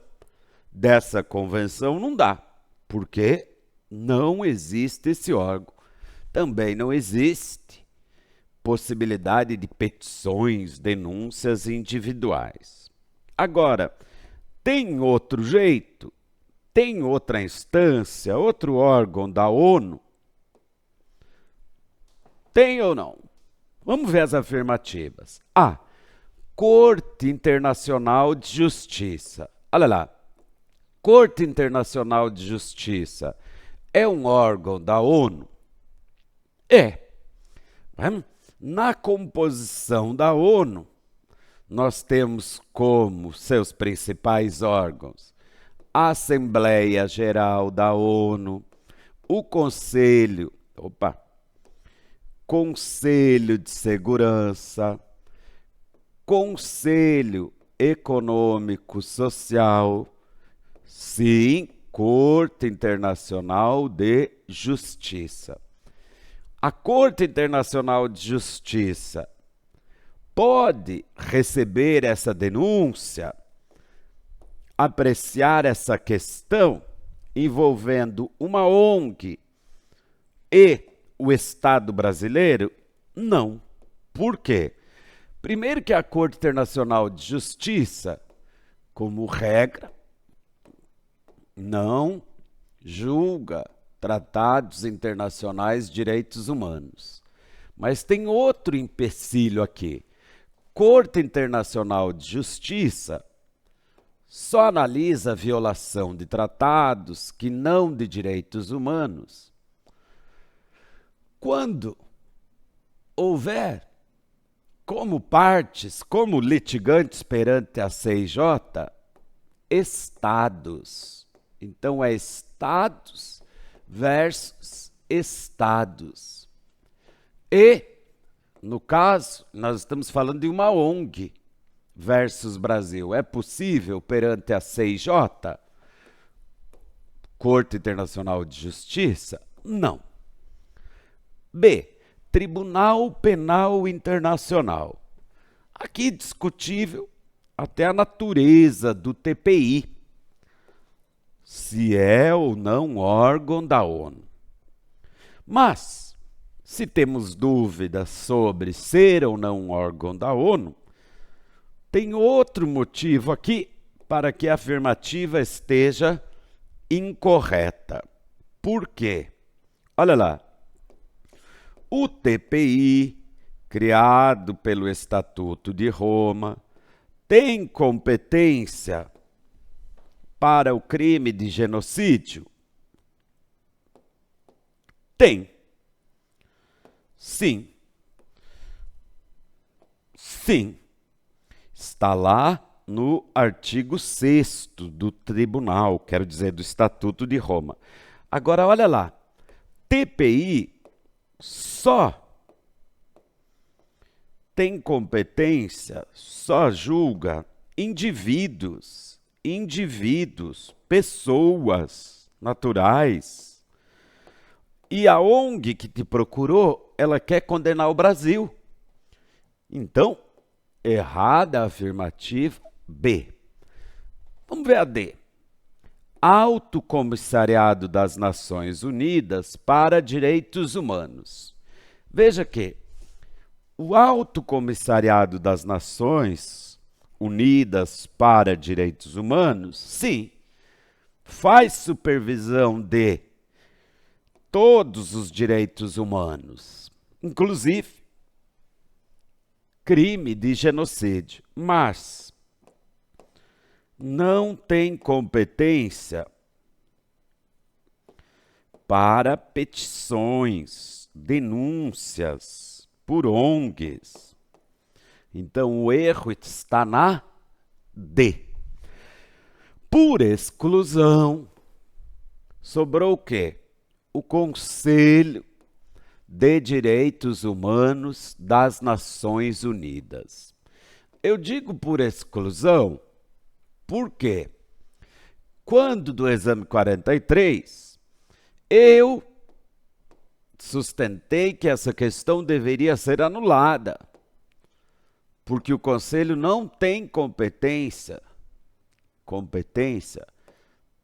S2: dessa convenção, não dá, porque não existe esse órgão. Também não existe possibilidade de petições, denúncias individuais. Agora, tem outro jeito? Tem outra instância, outro órgão da ONU? Tem ou não? Vamos ver as afirmativas. A. Corte Internacional de Justiça. Olha lá. Corte Internacional de Justiça é um órgão da ONU? É. Na composição da ONU, nós temos como seus principais órgãos a Assembleia Geral da ONU, o Conselho de Segurança, Conselho Econômico Social, sim, Corte Internacional de Justiça. A Corte Internacional de Justiça pode receber essa denúncia, apreciar essa questão envolvendo uma ONG e o Estado brasileiro? Não. Por quê? Primeiro que a Corte Internacional de Justiça, como regra, não julga tratados internacionais de direitos humanos. Mas tem outro empecilho aqui. Corte Internacional de Justiça só analisa a violação de tratados que não de direitos humanos quando houver como partes, como litigantes perante a CIJ, estados. Então é estados versus estados. E, no caso, nós estamos falando de uma ONG versus Brasil. É possível perante a CIJ, Corte Internacional de Justiça? Não. B. Tribunal Penal Internacional. Aqui discutível até a natureza do TPI, se é ou não órgão da ONU. Mas, se temos dúvidas sobre ser ou não órgão da ONU, tem outro motivo aqui para que a afirmativa esteja incorreta. Por quê? Olha lá. O TPI, criado pelo Estatuto de Roma, tem competência para o crime de genocídio? Tem. Sim. Sim. Está lá no artigo 6º do tribunal, quero dizer, do Estatuto de Roma. Agora, olha lá. TPI só tem competência, só julga indivíduos, pessoas naturais. E a ONG que te procurou, ela quer condenar o Brasil. Então, errada a afirmativa B. Vamos ver a D. Alto Comissariado das Nações Unidas para Direitos Humanos. Veja que o Alto Comissariado das Nações Unidas para Direitos Humanos, sim, faz supervisão de todos os direitos humanos, inclusive crime de genocídio, mas não tem competência para petições, denúncias por ONGs. Então, o erro está na D. Por exclusão, sobrou o quê? O Conselho de Direitos Humanos das Nações Unidas. Eu digo por exclusão porque, quando do exame 43, eu sustentei que essa questão deveria ser anulada. porque o Conselho não tem competência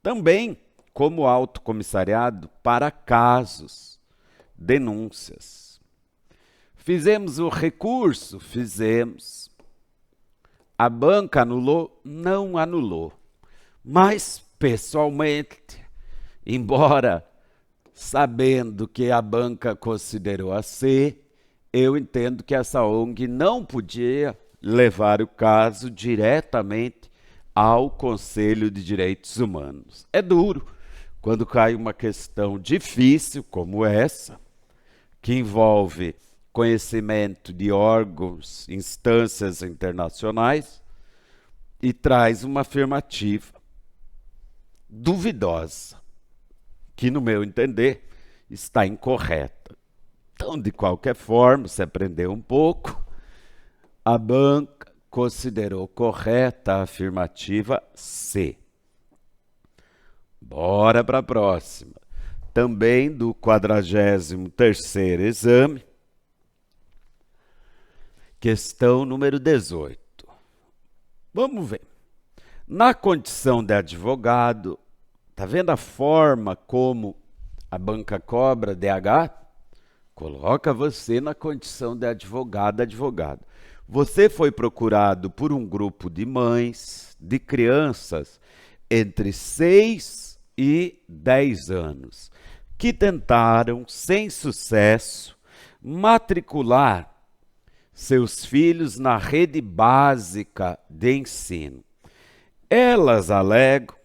S2: também como alto comissariado para casos, denúncias. Fizemos o recurso? Fizemos. A banca anulou? Não anulou. Mas, pessoalmente, embora sabendo que a banca considerou a ser, eu entendo que essa ONG não podia levar o caso diretamente ao Conselho de Direitos Humanos. É duro quando cai uma questão difícil como essa, que envolve conhecimento de órgãos, instâncias internacionais, e traz uma afirmativa duvidosa, que, no meu entender, está incorreta. Então, de qualquer forma, se aprendeu um pouco, a banca considerou correta a afirmativa C. Bora para a próxima. Também do 43º exame, questão número 18. Vamos ver. Na condição de advogado, está vendo a forma como a banca cobra DH? Coloca você na condição de advogado. Você foi procurado por um grupo de mães, de crianças entre 6 e 10 anos, que tentaram, sem sucesso, matricular seus filhos na rede básica de ensino. Elas alegam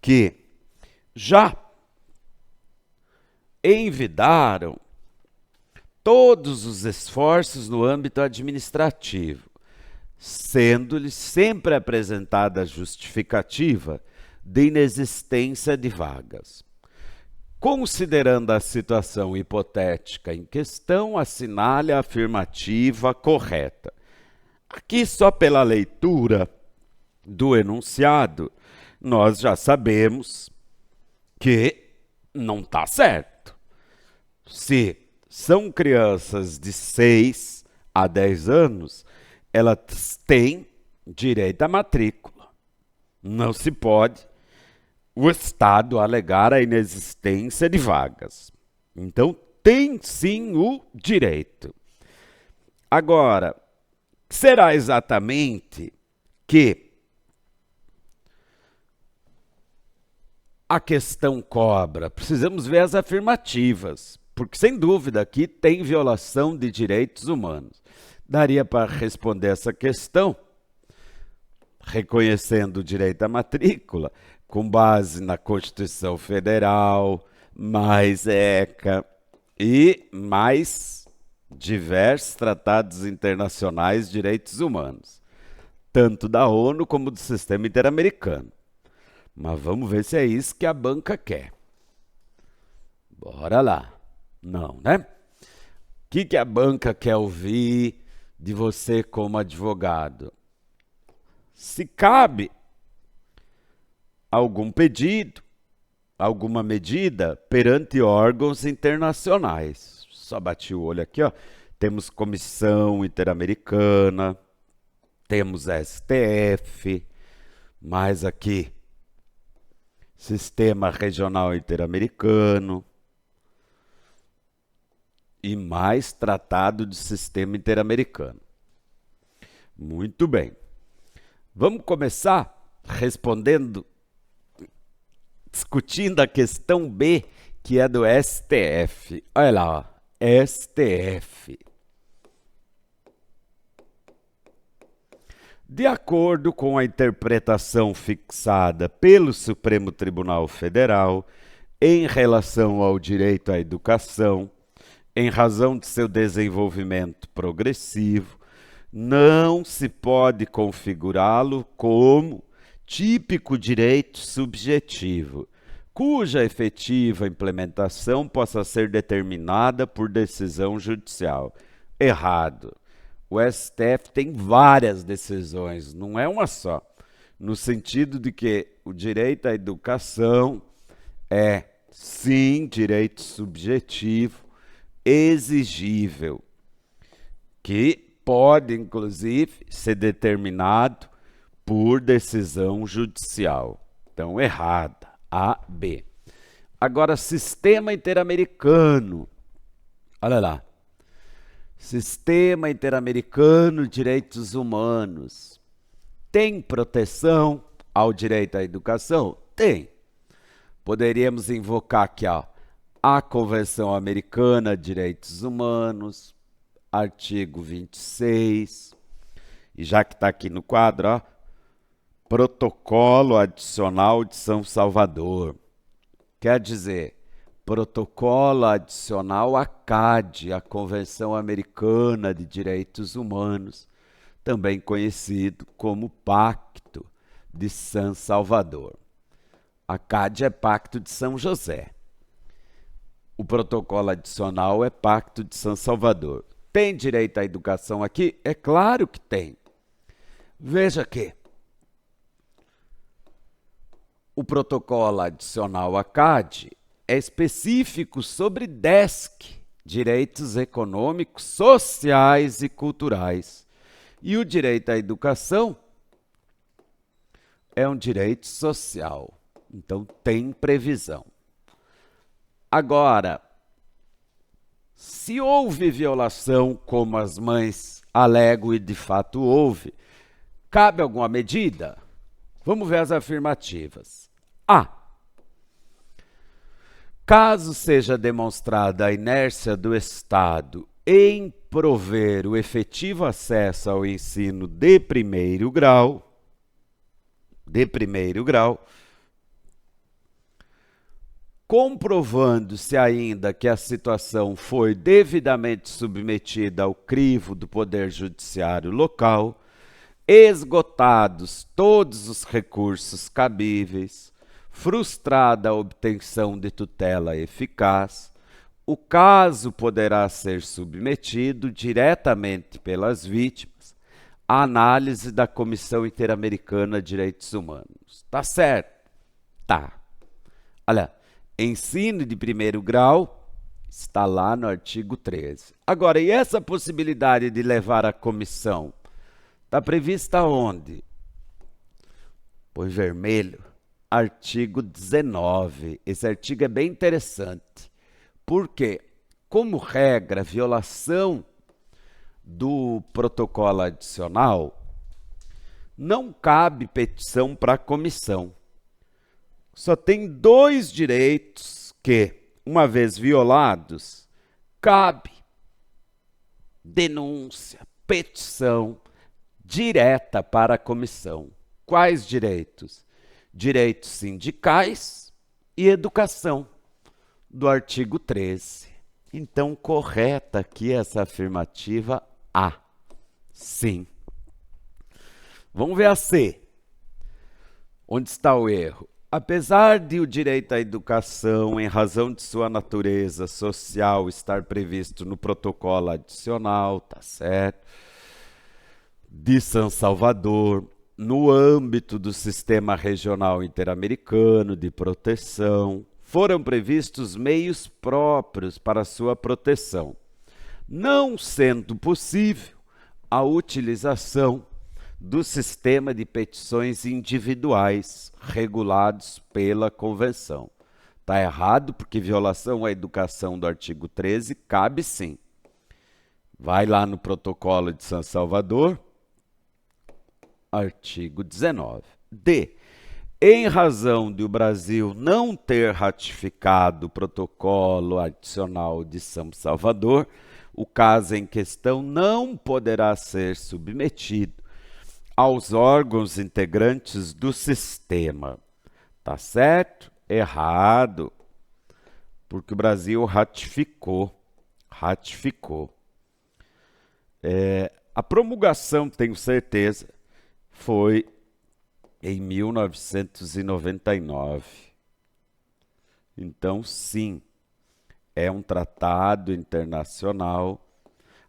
S2: que já envidaram todos os esforços no âmbito administrativo, sendo-lhes sempre apresentada a justificativa de inexistência de vagas. Considerando a situação hipotética em questão, assinale a afirmativa correta. Aqui, só pela leitura do enunciado, nós já sabemos que não está certo. Se são crianças de 6 a 10 anos, elas têm direito à matrícula. Não se pode o Estado alegar a inexistência de vagas. Então, tem sim o direito. Agora, será exatamente que a questão cobra? Precisamos ver as afirmativas, porque, sem dúvida, aqui tem violação de direitos humanos. Daria para responder essa questão reconhecendo o direito à matrícula, com base na Constituição Federal, mais ECA e mais diversos tratados internacionais de direitos humanos, tanto da ONU como do Sistema Interamericano. Mas vamos ver se é isso que a banca quer. Bora lá. Não, né? O que a banca quer ouvir de você como advogado? Se cabe algum pedido, alguma medida perante órgãos internacionais. Só bati o olho aqui, ó. Temos Comissão Interamericana, temos STF, mais aqui Sistema Regional Interamericano e mais Tratado de Sistema Interamericano. Muito bem. Vamos começar respondendo, discutindo a questão B, que é do STF. Olha lá, ó, STF. De acordo com a interpretação fixada pelo Supremo Tribunal Federal em relação ao direito à educação, em razão de seu desenvolvimento progressivo, não se pode configurá-lo como típico direito subjetivo, cuja efetiva implementação possa ser determinada por decisão judicial. Errado. O STF tem várias decisões, não é uma só, no sentido de que o direito à educação é, sim, direito subjetivo, exigível, que pode, inclusive, ser determinado por decisão judicial. Então, errada. A, B. Agora, sistema interamericano. Olha lá. Sistema interamericano de direitos humanos. Tem proteção ao direito à educação? Tem. Poderíamos invocar aqui, ó, a Convenção Americana de Direitos Humanos, artigo 26. E já que está aqui no quadro, ó, Protocolo Adicional de São Salvador. Quer dizer, Protocolo Adicional à CAD, a Convenção Americana de Direitos Humanos, também conhecido como Pacto de São Salvador. A CAD é Pacto de São José. O protocolo adicional é Pacto de São Salvador. Tem direito à educação aqui? É claro que tem. Veja que o protocolo adicional à CAD é específico sobre DESC, direitos econômicos, sociais e culturais. E o direito à educação é um direito social. Então, tem previsão. Agora, se houve violação, como as mães alegam e de fato houve, cabe alguma medida? Vamos ver as afirmativas. A. Caso seja demonstrada a inércia do Estado em prover o efetivo acesso ao ensino de primeiro grau, comprovando-se ainda que a situação foi devidamente submetida ao crivo do Poder Judiciário local, esgotados todos os recursos cabíveis, frustrada a obtenção de tutela eficaz, o caso poderá ser submetido diretamente pelas vítimas à análise da Comissão Interamericana de Direitos Humanos. Tá certo? Tá. Olha, ensino de primeiro grau está lá no artigo 13. Agora, e essa possibilidade de levar à comissão? Está prevista onde? Põe vermelho. Artigo 19. Esse artigo é bem interessante. Porque, como regra, violação do protocolo adicional, não cabe petição para a comissão. Só tem dois direitos que, uma vez violados, cabe denúncia, petição direta para a comissão. Quais direitos? Direitos sindicais e educação, do artigo 13. Então, correta aqui essa afirmativa A. Sim. Vamos ver a C. Onde está o erro? Apesar de o direito à educação, em razão de sua natureza social, estar previsto no protocolo adicional, tá certo, de São Salvador, no âmbito do Sistema Regional Interamericano de Proteção, foram previstos meios próprios para sua proteção, não sendo possível a utilização do sistema de petições individuais regulados pela Convenção. Está errado, porque violação à educação do artigo 13 cabe sim. Vai lá no protocolo de São Salvador, artigo 19. D. Em razão de o Brasil não ter ratificado o protocolo adicional de São Salvador, o caso em questão não poderá ser submetido aos órgãos integrantes do sistema. Tá certo? Errado. Porque o Brasil ratificou. A promulgação, tenho certeza, foi em 1999. Então, sim, é um tratado internacional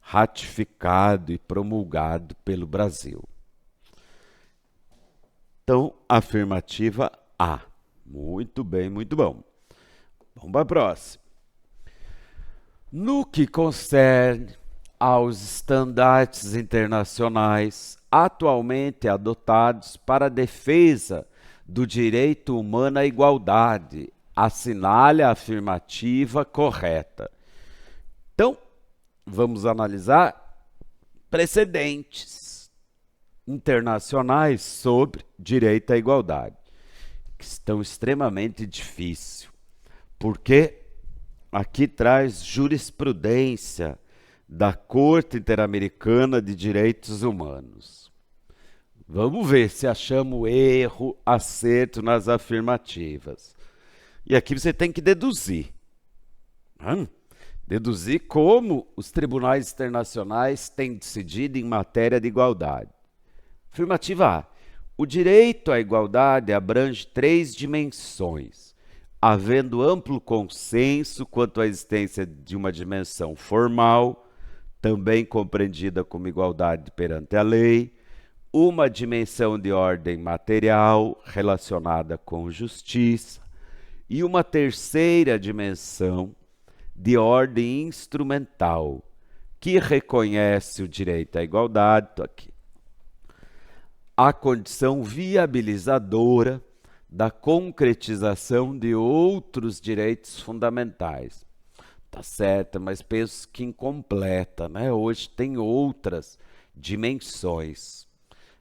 S2: ratificado e promulgado pelo Brasil. Então, afirmativa A. Muito bem, muito bom. Vamos para a próxima. No que concerne aos estandartes internacionais atualmente adotados para a defesa do direito humano à igualdade. Assinale a afirmativa correta. Então, vamos analisar precedentes internacionais sobre direito à igualdade, que estão extremamente difíceis, porque aqui traz jurisprudência da Corte Interamericana de Direitos Humanos. Vamos ver se achamos erro, acerto nas afirmativas. E aqui você tem que deduzir. Deduzir como os tribunais internacionais têm decidido em matéria de igualdade. Afirmativa A. O direito à igualdade abrange 3 dimensões, havendo amplo consenso quanto à existência de uma dimensão formal, também compreendida como igualdade perante a lei, uma dimensão de ordem material relacionada com justiça e uma terceira dimensão de ordem instrumental, que reconhece o direito à igualdade, aqui, a condição viabilizadora da concretização de outros direitos fundamentais. Tá certo, mas penso que incompleta, né? Hoje tem outras dimensões.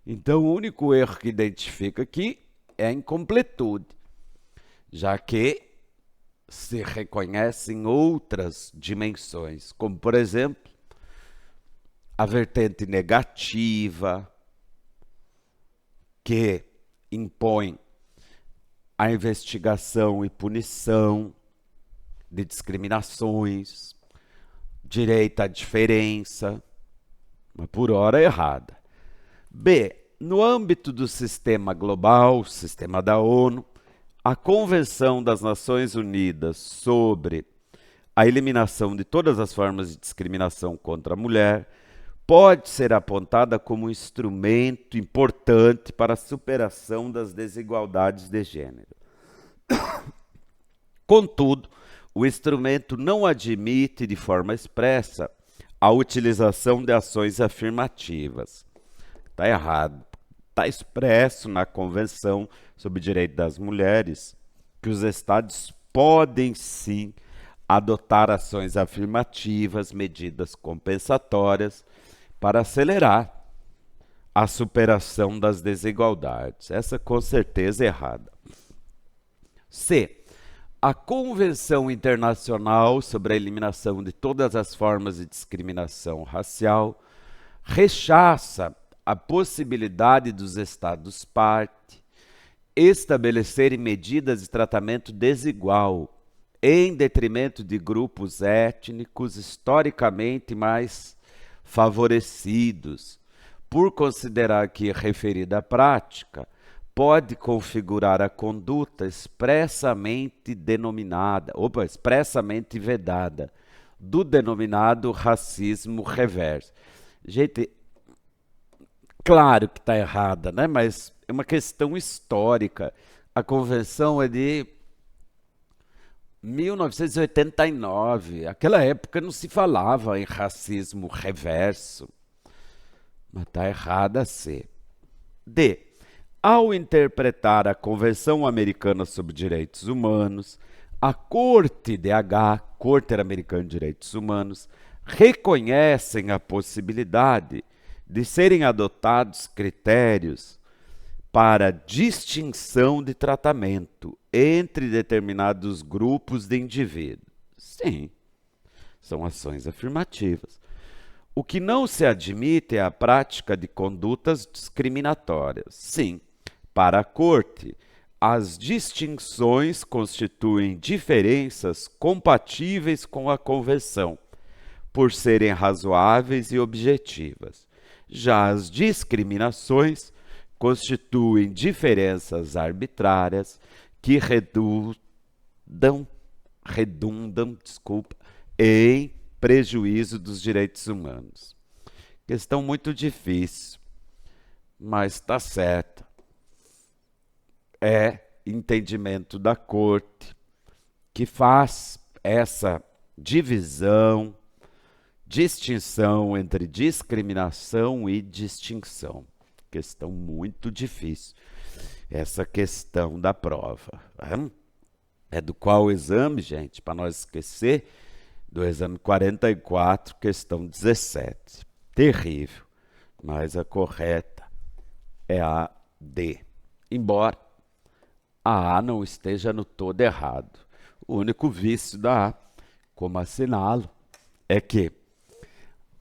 S2: Então, o único erro que identifica aqui é a incompletude, já que se reconhecem outras dimensões, como, por exemplo, a vertente negativa, que impõe a investigação e punição de discriminações, direito à diferença, mas por hora errada. B. No âmbito do sistema global, sistema da ONU, a Convenção das Nações Unidas sobre a eliminação de todas as formas de discriminação contra a mulher pode ser apontada como um instrumento importante para a superação das desigualdades de gênero. Contudo, o instrumento não admite de forma expressa a utilização de ações afirmativas. Está errado. Está expresso na Convenção sobre o Direito das Mulheres que os Estados podem sim adotar ações afirmativas, medidas compensatórias, para acelerar a superação das desigualdades. Essa com certeza é errada. C. A Convenção Internacional sobre a Eliminação de todas as formas de discriminação racial rechaça a possibilidade dos Estados-parte estabelecerem medidas de tratamento desigual em detrimento de grupos étnicos historicamente mais favorecidos, por considerar que referida prática pode configurar a conduta expressamente vedada, do denominado racismo reverso. Gente, claro que está errada, né? Mas é uma questão histórica. A convenção é de 1989. Aquela época não se falava em racismo reverso. Mas está errada a C. D. Ao interpretar a Convenção Americana sobre Direitos Humanos, a Corte Interamericana de Direitos Humanos, reconhecem a possibilidade de serem adotados critérios para distinção de tratamento entre determinados grupos de indivíduos. Sim, são ações afirmativas. O que não se admite é a prática de condutas discriminatórias. Sim, para a Corte, as distinções constituem diferenças compatíveis com a Convenção, por serem razoáveis e objetivas. Já as discriminações constituem diferenças arbitrárias que redundam em prejuízo dos direitos humanos. Questão muito difícil, mas está certa. É entendimento da Corte que faz essa divisão distinção entre discriminação e distinção. Questão muito difícil, essa questão da prova. É do qual exame, gente, para nós esquecer, do exame 44, questão 17. Terrível, mas a correta é a D. Embora a A não esteja no todo errado. O único vício da A, como assinalo, é que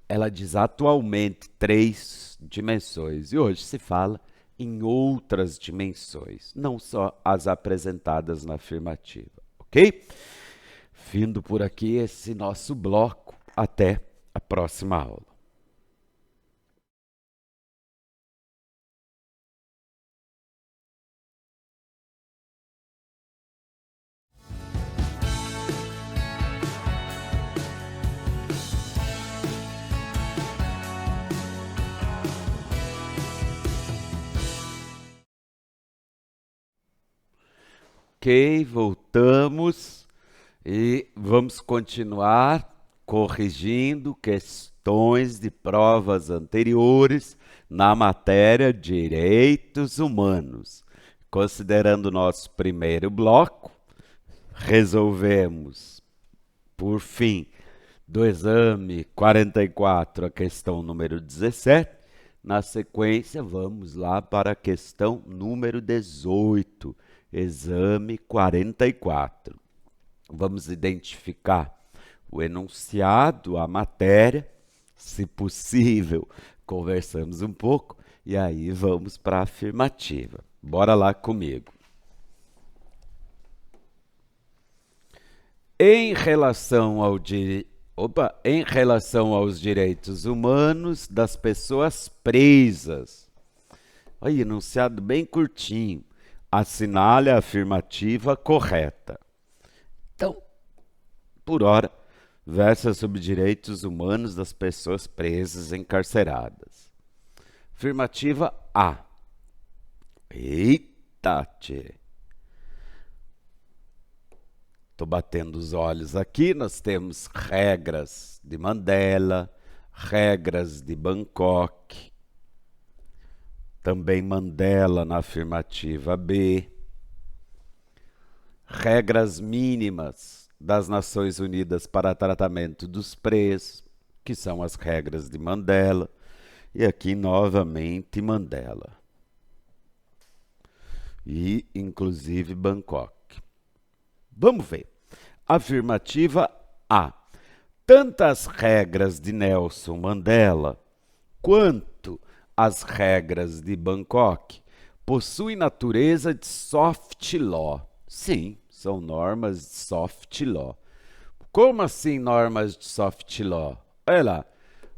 S2: ela diz atualmente 3 dimensões e hoje se fala em outras dimensões, não só as apresentadas na afirmativa, ok? Findo por aqui esse nosso bloco, até a próxima aula. Ok, voltamos e vamos continuar corrigindo questões de provas anteriores na matéria Direitos Humanos. Considerando o nosso primeiro bloco, resolvemos, por fim, do exame 44, a questão número 17. Na sequência, vamos lá para a questão número 18. Exame 44. Vamos identificar o enunciado, a matéria, se possível, conversamos um pouco e aí vamos para a afirmativa. Bora lá comigo. Em relação aos direitos humanos das pessoas presas. Aí, enunciado bem curtinho. Assinale a afirmativa correta. Então, por hora, versa sobre direitos humanos das pessoas presas encarceradas. Afirmativa A. Eita, tchê. Estou batendo os olhos aqui, nós temos regras de Mandela, regras de Bangkok, também Mandela na afirmativa B. Regras mínimas das Nações Unidas para tratamento dos presos, que são as regras de Mandela. E aqui novamente Mandela. E inclusive Bangkok. Vamos ver. Afirmativa A. Tanto as regras de Nelson Mandela quanto as regras de Bangkok possuem natureza de soft law. Sim, são normas de soft law. Como assim normas de soft law? Olha lá,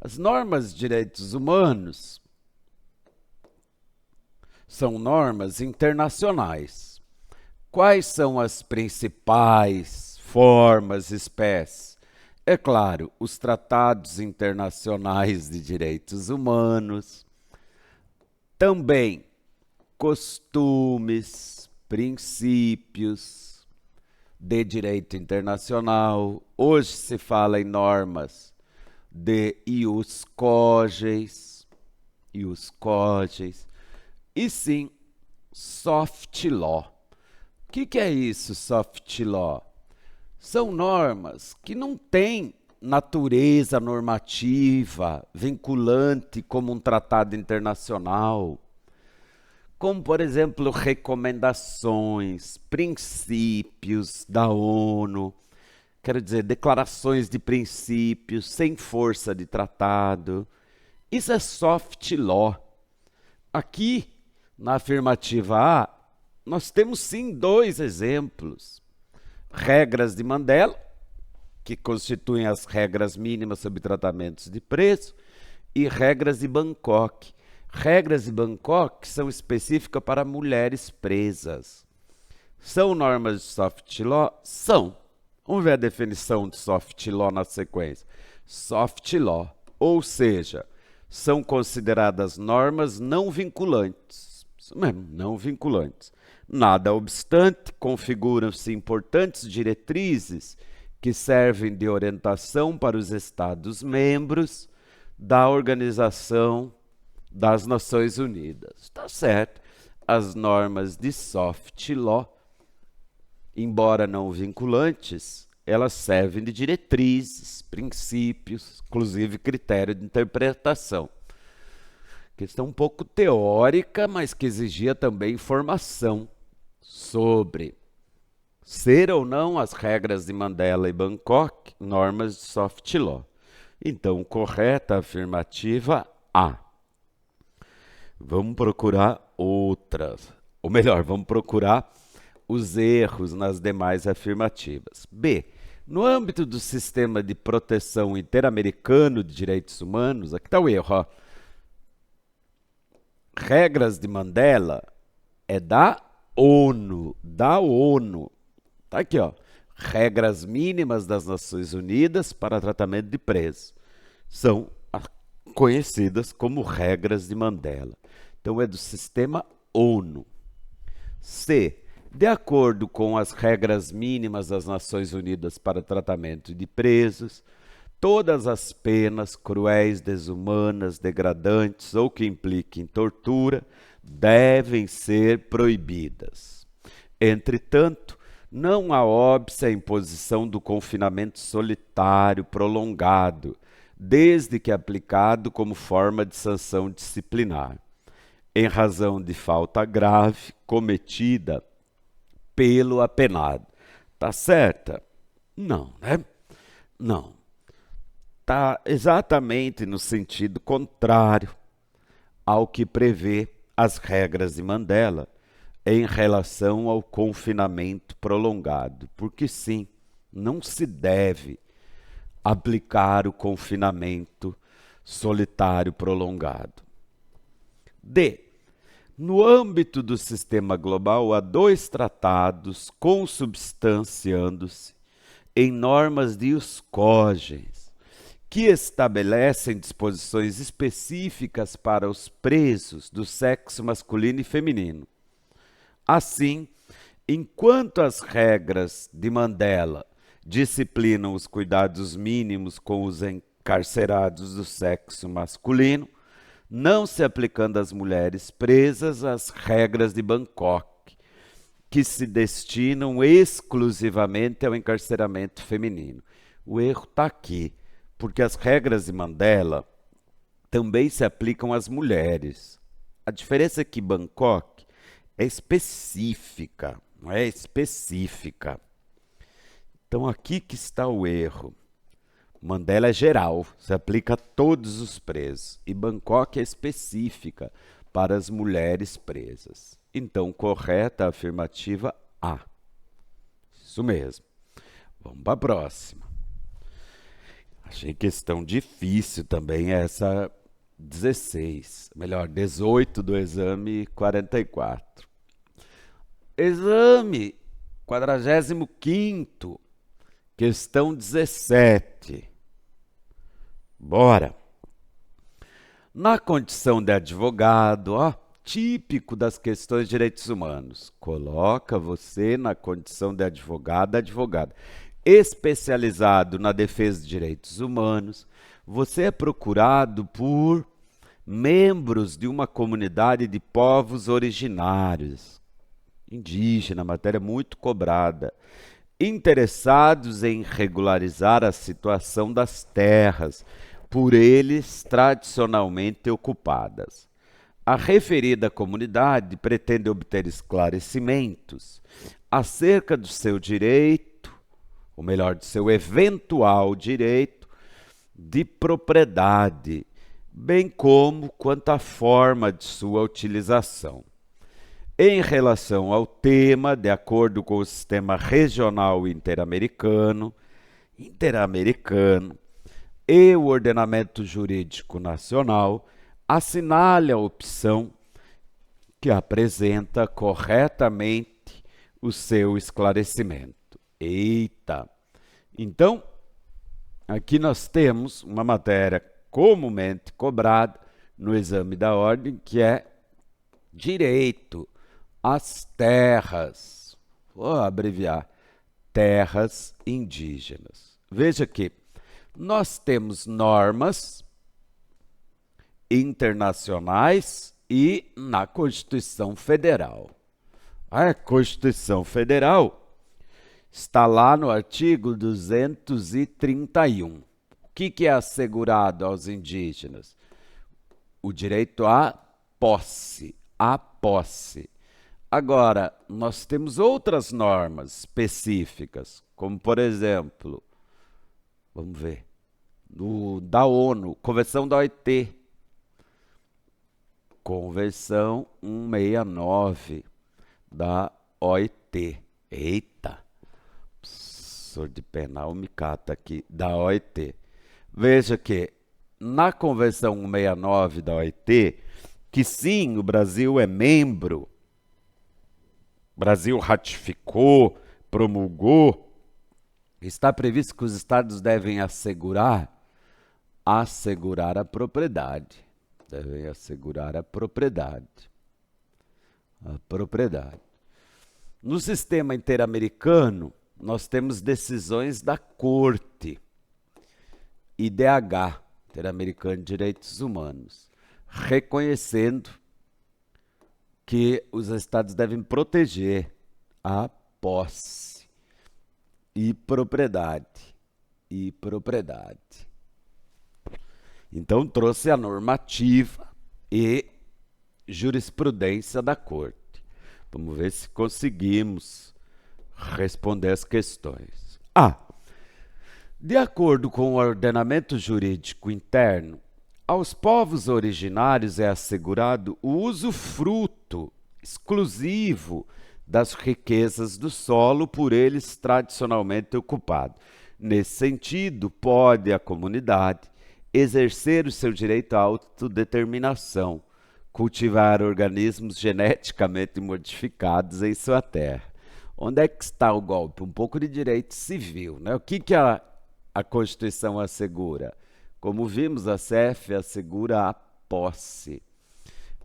S2: as normas de direitos humanos são normas internacionais. Quais são as principais formas, espécies? É claro, os tratados internacionais de direitos humanos, também costumes, princípios de direito internacional. Hoje se fala em normas de ius cogens, e sim, soft law. O que é isso, soft law? São normas que não têm natureza normativa, vinculante como um tratado internacional, como, por exemplo, recomendações, princípios da ONU, quero dizer, declarações de princípios sem força de tratado. Isso é soft law. Aqui, na afirmativa A, nós temos sim 2 exemplos. Regras de Mandela, que constituem as regras mínimas sobre tratamentos de preso, e regras de Bangkok. Regras de Bangkok são específicas para mulheres presas. São normas de soft law? São. Vamos ver a definição de soft law na sequência. Soft law, ou seja, são consideradas normas não vinculantes. Isso mesmo, não vinculantes. Nada obstante, configuram-se importantes diretrizes que servem de orientação para os Estados-membros da Organização das Nações Unidas. Tá certo. As normas de soft law, embora não vinculantes, elas servem de diretrizes, princípios, inclusive critério de interpretação. Questão um pouco teórica, mas que exigia também informação sobre ser ou não as regras de Mandela e Bangkok normas de soft law. Então, correta afirmativa A. Vamos procurar outras, ou melhor, vamos procurar os erros nas demais afirmativas. B. No âmbito do Sistema de Proteção Interamericano de Direitos Humanos, aqui está o erro, ó. Regras de Mandela é da ONU, Tá aqui, ó. Regras mínimas das Nações Unidas para tratamento de presos. São conhecidas como regras de Mandela. Então, é do sistema ONU. C. De acordo com as regras mínimas das Nações Unidas para tratamento de presos, todas as penas cruéis, desumanas, degradantes ou que impliquem tortura devem ser proibidas. Entretanto, não há óbice à imposição do confinamento solitário prolongado, desde que aplicado como forma de sanção disciplinar, em razão de falta grave cometida pelo apenado. Tá certa? Não, né? Não. Tá exatamente no sentido contrário ao que prevê as regras de Mandela em relação ao confinamento prolongado. Porque sim, não se deve aplicar o confinamento solitário prolongado. D. No âmbito do sistema global, há 2 tratados consubstanciando-se em normas de ius cogens, que estabelecem disposições específicas para os presos do sexo masculino e feminino. Assim, enquanto as regras de Mandela disciplinam os cuidados mínimos com os encarcerados do sexo masculino, não se aplicando às mulheres presas as regras de Bangkok, que se destinam exclusivamente ao encarceramento feminino. O erro está aqui, porque as regras de Mandela também se aplicam às mulheres. A diferença é que Bangkok é específica, não é específica. Então, aqui que está o erro. Mandela é geral, se aplica a todos os presos. E Bangkok é específica para as mulheres presas. Então, correta a afirmativa A. Isso mesmo. Vamos para a próxima. Achei questão difícil também essa 16. Melhor, 18 do exame 44. Exame 45º. Questão 17. Bora. Na condição de advogado, ó, típico das questões de direitos humanos. Coloca você na condição de advogado, advogada. Especializado na defesa de direitos humanos, você é procurado por membros de uma comunidade de povos originários, indígena, matéria muito cobrada, interessados em regularizar a situação das terras por eles tradicionalmente ocupadas. A referida comunidade pretende obter esclarecimentos acerca do seu direito, ou melhor, do seu eventual direito de propriedade, bem como quanto à forma de sua utilização. Em relação ao tema, de acordo com o sistema regional interamericano e o ordenamento jurídico nacional, assinale a opção que apresenta corretamente o seu esclarecimento. Eita! Então, aqui nós temos uma matéria comumente cobrada no exame da ordem, que é direito às terras. Vou abreviar. terras indígenas. Veja que nós temos normas internacionais e na Constituição Federal. A Constituição Federal está lá no artigo 231. O que é assegurado aos indígenas? O direito à posse. À posse. Agora, nós temos outras normas específicas, como, por exemplo, vamos ver, da ONU, Convenção da OIT, Convenção 169 da OIT. Eita, professor de penal me cata aqui, da OIT. Veja que na Convenção 169 da OIT, que sim, o Brasil é membro, o Brasil ratificou, promulgou, está previsto que os estados devem assegurar a propriedade. Devem assegurar a propriedade. A propriedade. No sistema interamericano, nós temos decisões da Corte, IDH, Interamericano de Direitos Humanos, reconhecendo que os estados devem proteger a posse e propriedade. E propriedade. Então, trouxe a normativa e jurisprudência da Corte. Vamos ver se conseguimos responder as questões. De acordo com o ordenamento jurídico interno, aos povos originários é assegurado o usufruto exclusivo das riquezas do solo por eles tradicionalmente ocupado. Nesse sentido, pode a comunidade exercer o seu direito à autodeterminação, cultivar organismos geneticamente modificados em sua terra. Onde é que está o golpe? Um pouco de direito civil, né? O que a Constituição assegura? Como vimos, a CF assegura a posse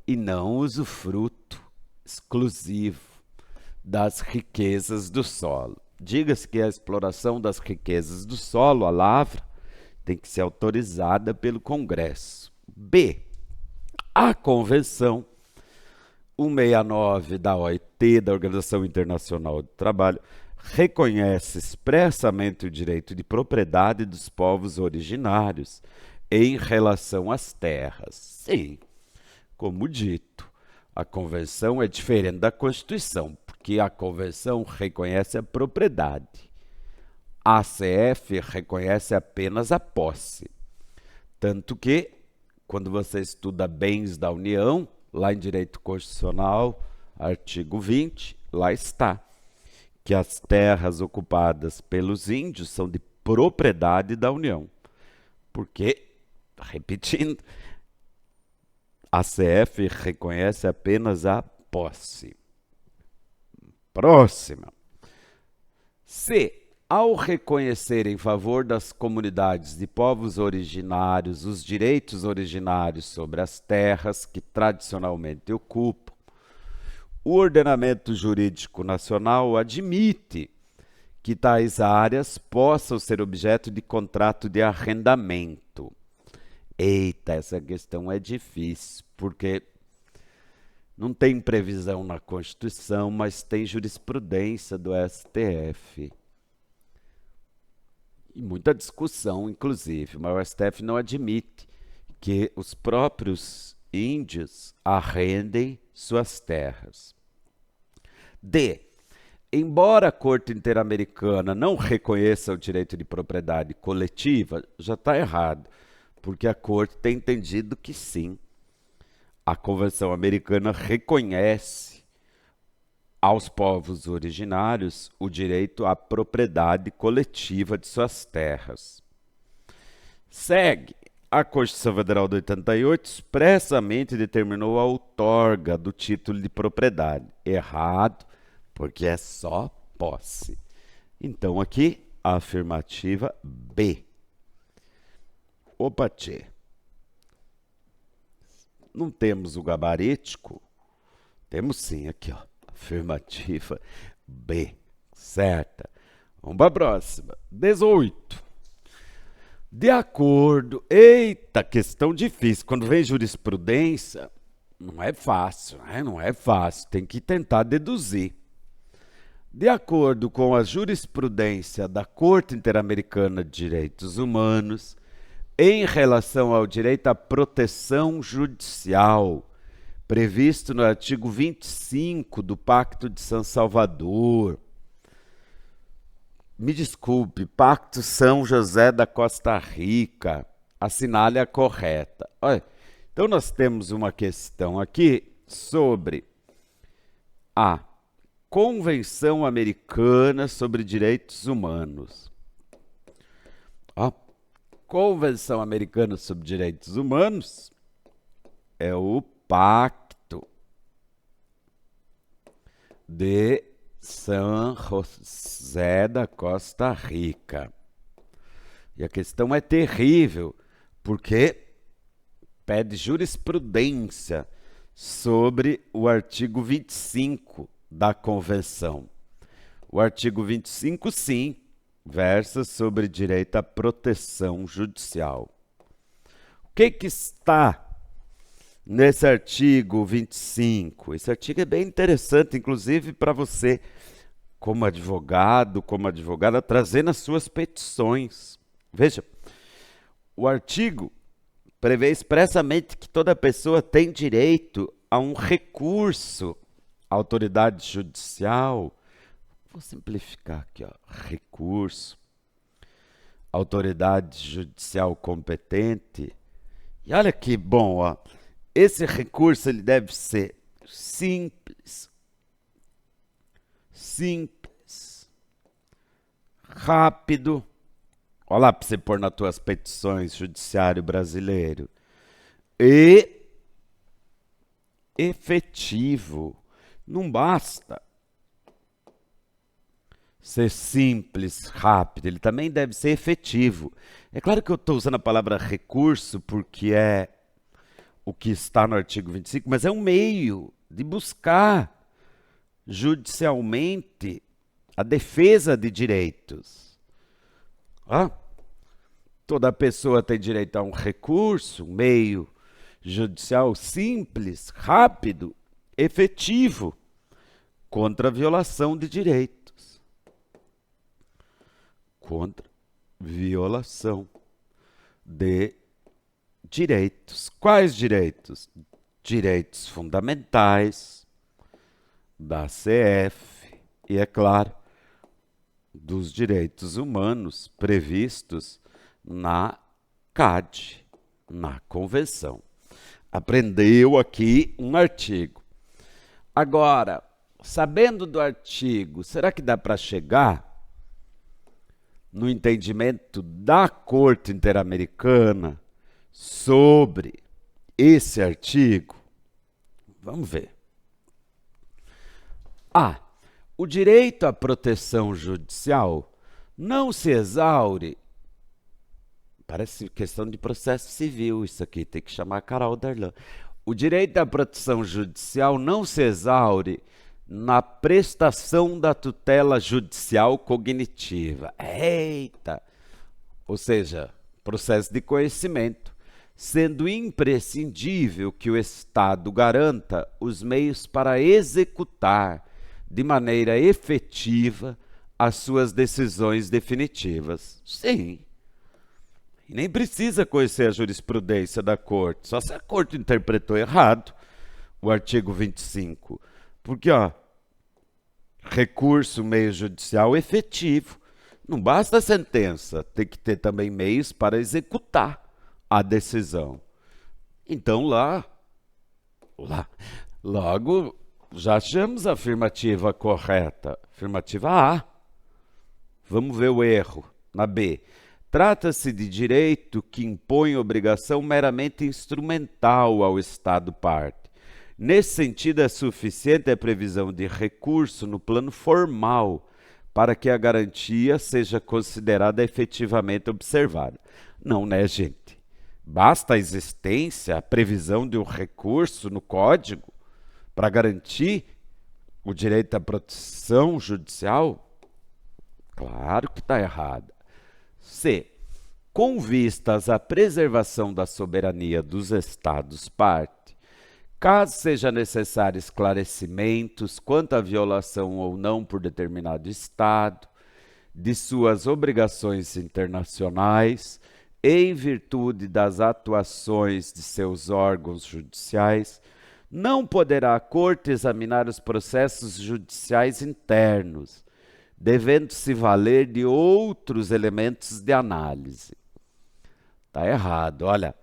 S2: e não o usufruto exclusivo das riquezas do solo. Diga-se que a exploração das riquezas do solo, a lavra, tem que ser autorizada pelo Congresso. B. A Convenção 169 da OIT, da Organização Internacional do Trabalho, reconhece expressamente o direito de propriedade dos povos originários em relação às terras. Sim, como dito, a Convenção é diferente da Constituição, porque a Convenção reconhece a propriedade. A CF reconhece apenas a posse. Tanto que, quando você estuda bens da União, lá em Direito Constitucional, artigo 20, lá está, que as terras ocupadas pelos índios são de propriedade da União. Porque, repetindo, a CF reconhece apenas a posse. Próxima. C. Ao reconhecer em favor das comunidades de povos originários os direitos originários sobre as terras que tradicionalmente ocupam, o ordenamento jurídico nacional admite que tais áreas possam ser objeto de contrato de arrendamento. Eita, essa questão é difícil, porque não tem previsão na Constituição, mas tem jurisprudência do STF. E muita discussão, inclusive, mas o STF não admite que os próprios índios arrendem suas terras. D. Embora a Corte Interamericana não reconheça o direito de propriedade coletiva, já está errado, porque a Corte tem entendido que sim, a Convenção Americana reconhece aos povos originários o direito à propriedade coletiva de suas terras. Segue. A Constituição Federal de 88 expressamente determinou a outorga do título de propriedade. Errado, porque é só posse. Então, aqui, a afirmativa B. Opa, tchê. Não temos o gabarítico? Temos sim, aqui, ó. Afirmativa B. Certa. Vamos para a próxima. 18. De acordo... Eita, questão difícil. Quando vem jurisprudência, não é fácil, né? Não é fácil. Tem que tentar deduzir. De acordo com a jurisprudência da Corte Interamericana de Direitos Humanos, em relação ao direito à proteção judicial, previsto no artigo 25 do Pacto de São Salvador. Me desculpe, Pacto São José da Costa Rica. Assinale a correta. Olha, então nós temos uma questão aqui sobre a Convenção Americana sobre Direitos Humanos. Ó, Convenção Americana sobre Direitos Humanos é o Pacto de São José da Costa Rica. E a questão é terrível, porque pede jurisprudência sobre o artigo 25 da Convenção. O artigo 25, sim, versa sobre direito à proteção judicial. O que está nesse artigo 25? Esse artigo é bem interessante, inclusive para você, como advogado, como advogada, trazendo as suas petições. Veja, o artigo prevê expressamente que toda pessoa tem direito a um recurso à autoridade judicial. Vou simplificar aqui, ó. Recurso, autoridade judicial competente. E olha que bom, ó. Esse recurso ele deve ser simples, rápido. Olha lá para você pôr nas tuas petições, Judiciário Brasileiro. E efetivo. Não basta ser simples, rápido, ele também deve ser efetivo. É claro que eu estou usando a palavra recurso porque é o que está no artigo 25, mas é um meio de buscar judicialmente a defesa de direitos. Toda pessoa tem direito a um recurso, um meio judicial simples, rápido, efetivo, contra a violação de direitos. Contra violação de direitos. Quais direitos? Direitos fundamentais da CF e, é claro, dos direitos humanos previstos na CAD, na Convenção. Aprendeu aqui um artigo. Agora, sabendo do artigo, será que dá para chegar no entendimento da Corte Interamericana sobre esse artigo? Vamos ver. O direito à proteção judicial não se exaure. Parece questão de processo civil isso aqui, tem que chamar a Carol Darlan. O direito à proteção judicial não se exaure na prestação da tutela judicial cognitiva. Eita! Ou seja, processo de conhecimento, sendo imprescindível que o Estado garanta os meios para executar de maneira efetiva as suas decisões definitivas. Sim. E nem precisa conhecer a jurisprudência da Corte, só se a Corte interpretou errado o artigo 25. Porque, recurso, meio judicial efetivo. Não basta a sentença, tem que ter também meios para executar a decisão. Então, logo, já achamos a afirmativa correta. Afirmativa A. Vamos ver o erro na B. Trata-se de direito que impõe obrigação meramente instrumental ao Estado parte. Nesse sentido, é suficiente a previsão de recurso no plano formal para que a garantia seja considerada efetivamente observada. Não, né, gente? Basta a existência, a previsão de um recurso no Código para garantir o direito à proteção judicial? Claro que está errada. C. Com vistas à preservação da soberania dos Estados-parte, caso seja necessário esclarecimentos quanto à violação ou não por determinado Estado de suas obrigações internacionais, em virtude das atuações de seus órgãos judiciais, não poderá a Corte examinar os processos judiciais internos, devendo se valer de outros elementos de análise. Está errado, olha,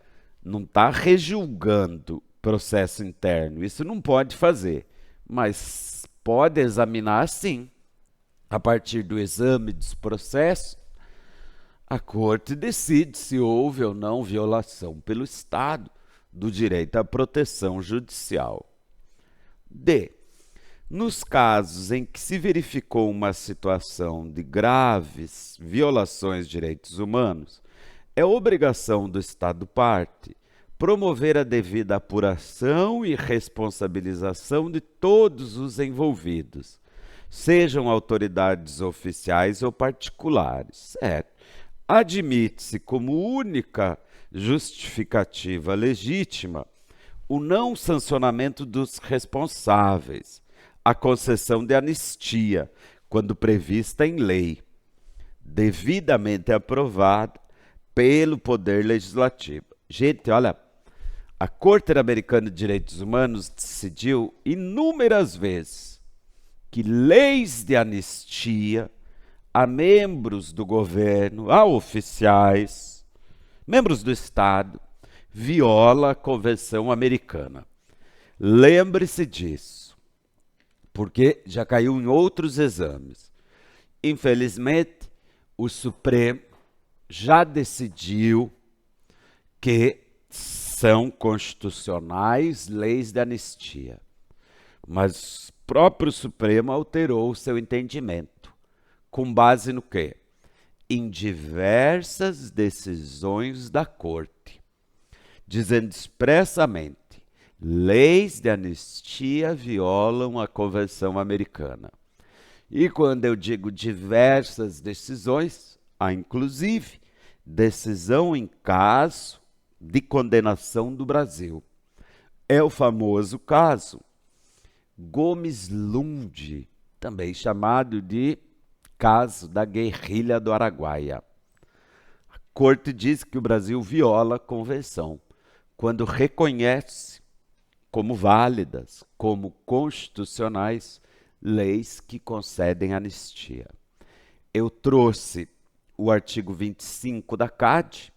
S2: não está rejulgando processo interno, isso não pode fazer, mas pode examinar sim. A partir do exame dos processos, a Corte decide se houve ou não violação pelo Estado do direito à proteção judicial. D. Nos casos em que se verificou uma situação de graves violações de direitos humanos, é obrigação do Estado-parte promover a devida apuração e responsabilização de todos os envolvidos, sejam autoridades oficiais ou particulares. Certo. Admite-se como única justificativa legítima o não sancionamento dos responsáveis, a concessão de anistia, quando prevista em lei, devidamente aprovada pelo Poder Legislativo. Gente, olha, a Corte Interamericana de Direitos Humanos decidiu inúmeras vezes que leis de anistia a membros do governo, a oficiais, membros do Estado, viola a Convenção Americana. Lembre-se disso, porque já caiu em outros exames. Infelizmente, o Supremo já decidiu que são constitucionais leis de anistia, mas o próprio Supremo alterou o seu entendimento. Com base no quê? Em diversas decisões da Corte, dizendo expressamente: leis de anistia violam a Convenção Americana. E quando eu digo diversas decisões, há inclusive decisão em caso de condenação do Brasil. É o famoso caso Gomes Lund, também chamado de caso da guerrilha do Araguaia. A Corte diz que o Brasil viola a Convenção quando reconhece como válidas, como constitucionais, leis que concedem anistia. Eu trouxe o artigo 25 da CAD,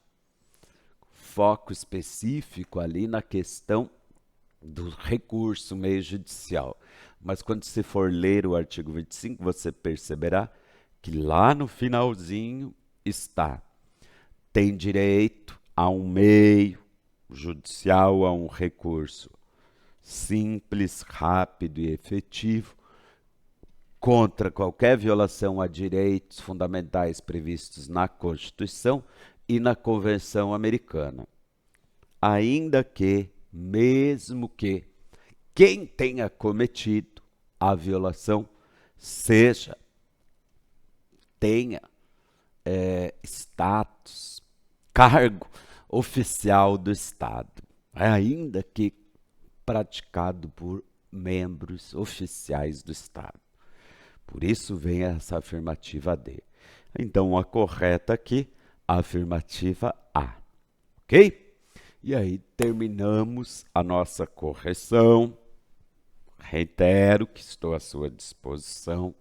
S2: foco específico ali na questão do recurso meio judicial. Mas quando você for ler o artigo 25, você perceberá que lá no finalzinho está: tem direito a um meio judicial, a um recurso simples, rápido e efetivo, contra qualquer violação a direitos fundamentais previstos na Constituição e na Convenção Americana. Ainda que, mesmo que, quem tenha cometido a violação tenha status, cargo oficial do Estado, ainda que praticado por membros oficiais do Estado. Por isso vem essa afirmativa D. Então, a correta aqui, a afirmativa A. Ok? E aí terminamos a nossa correção. Reitero que estou à sua disposição.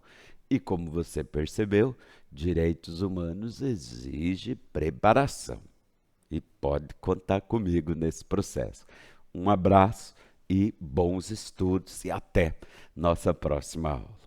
S2: E como você percebeu, direitos humanos exige preparação. E pode contar comigo nesse processo. Um abraço e bons estudos e até nossa próxima aula.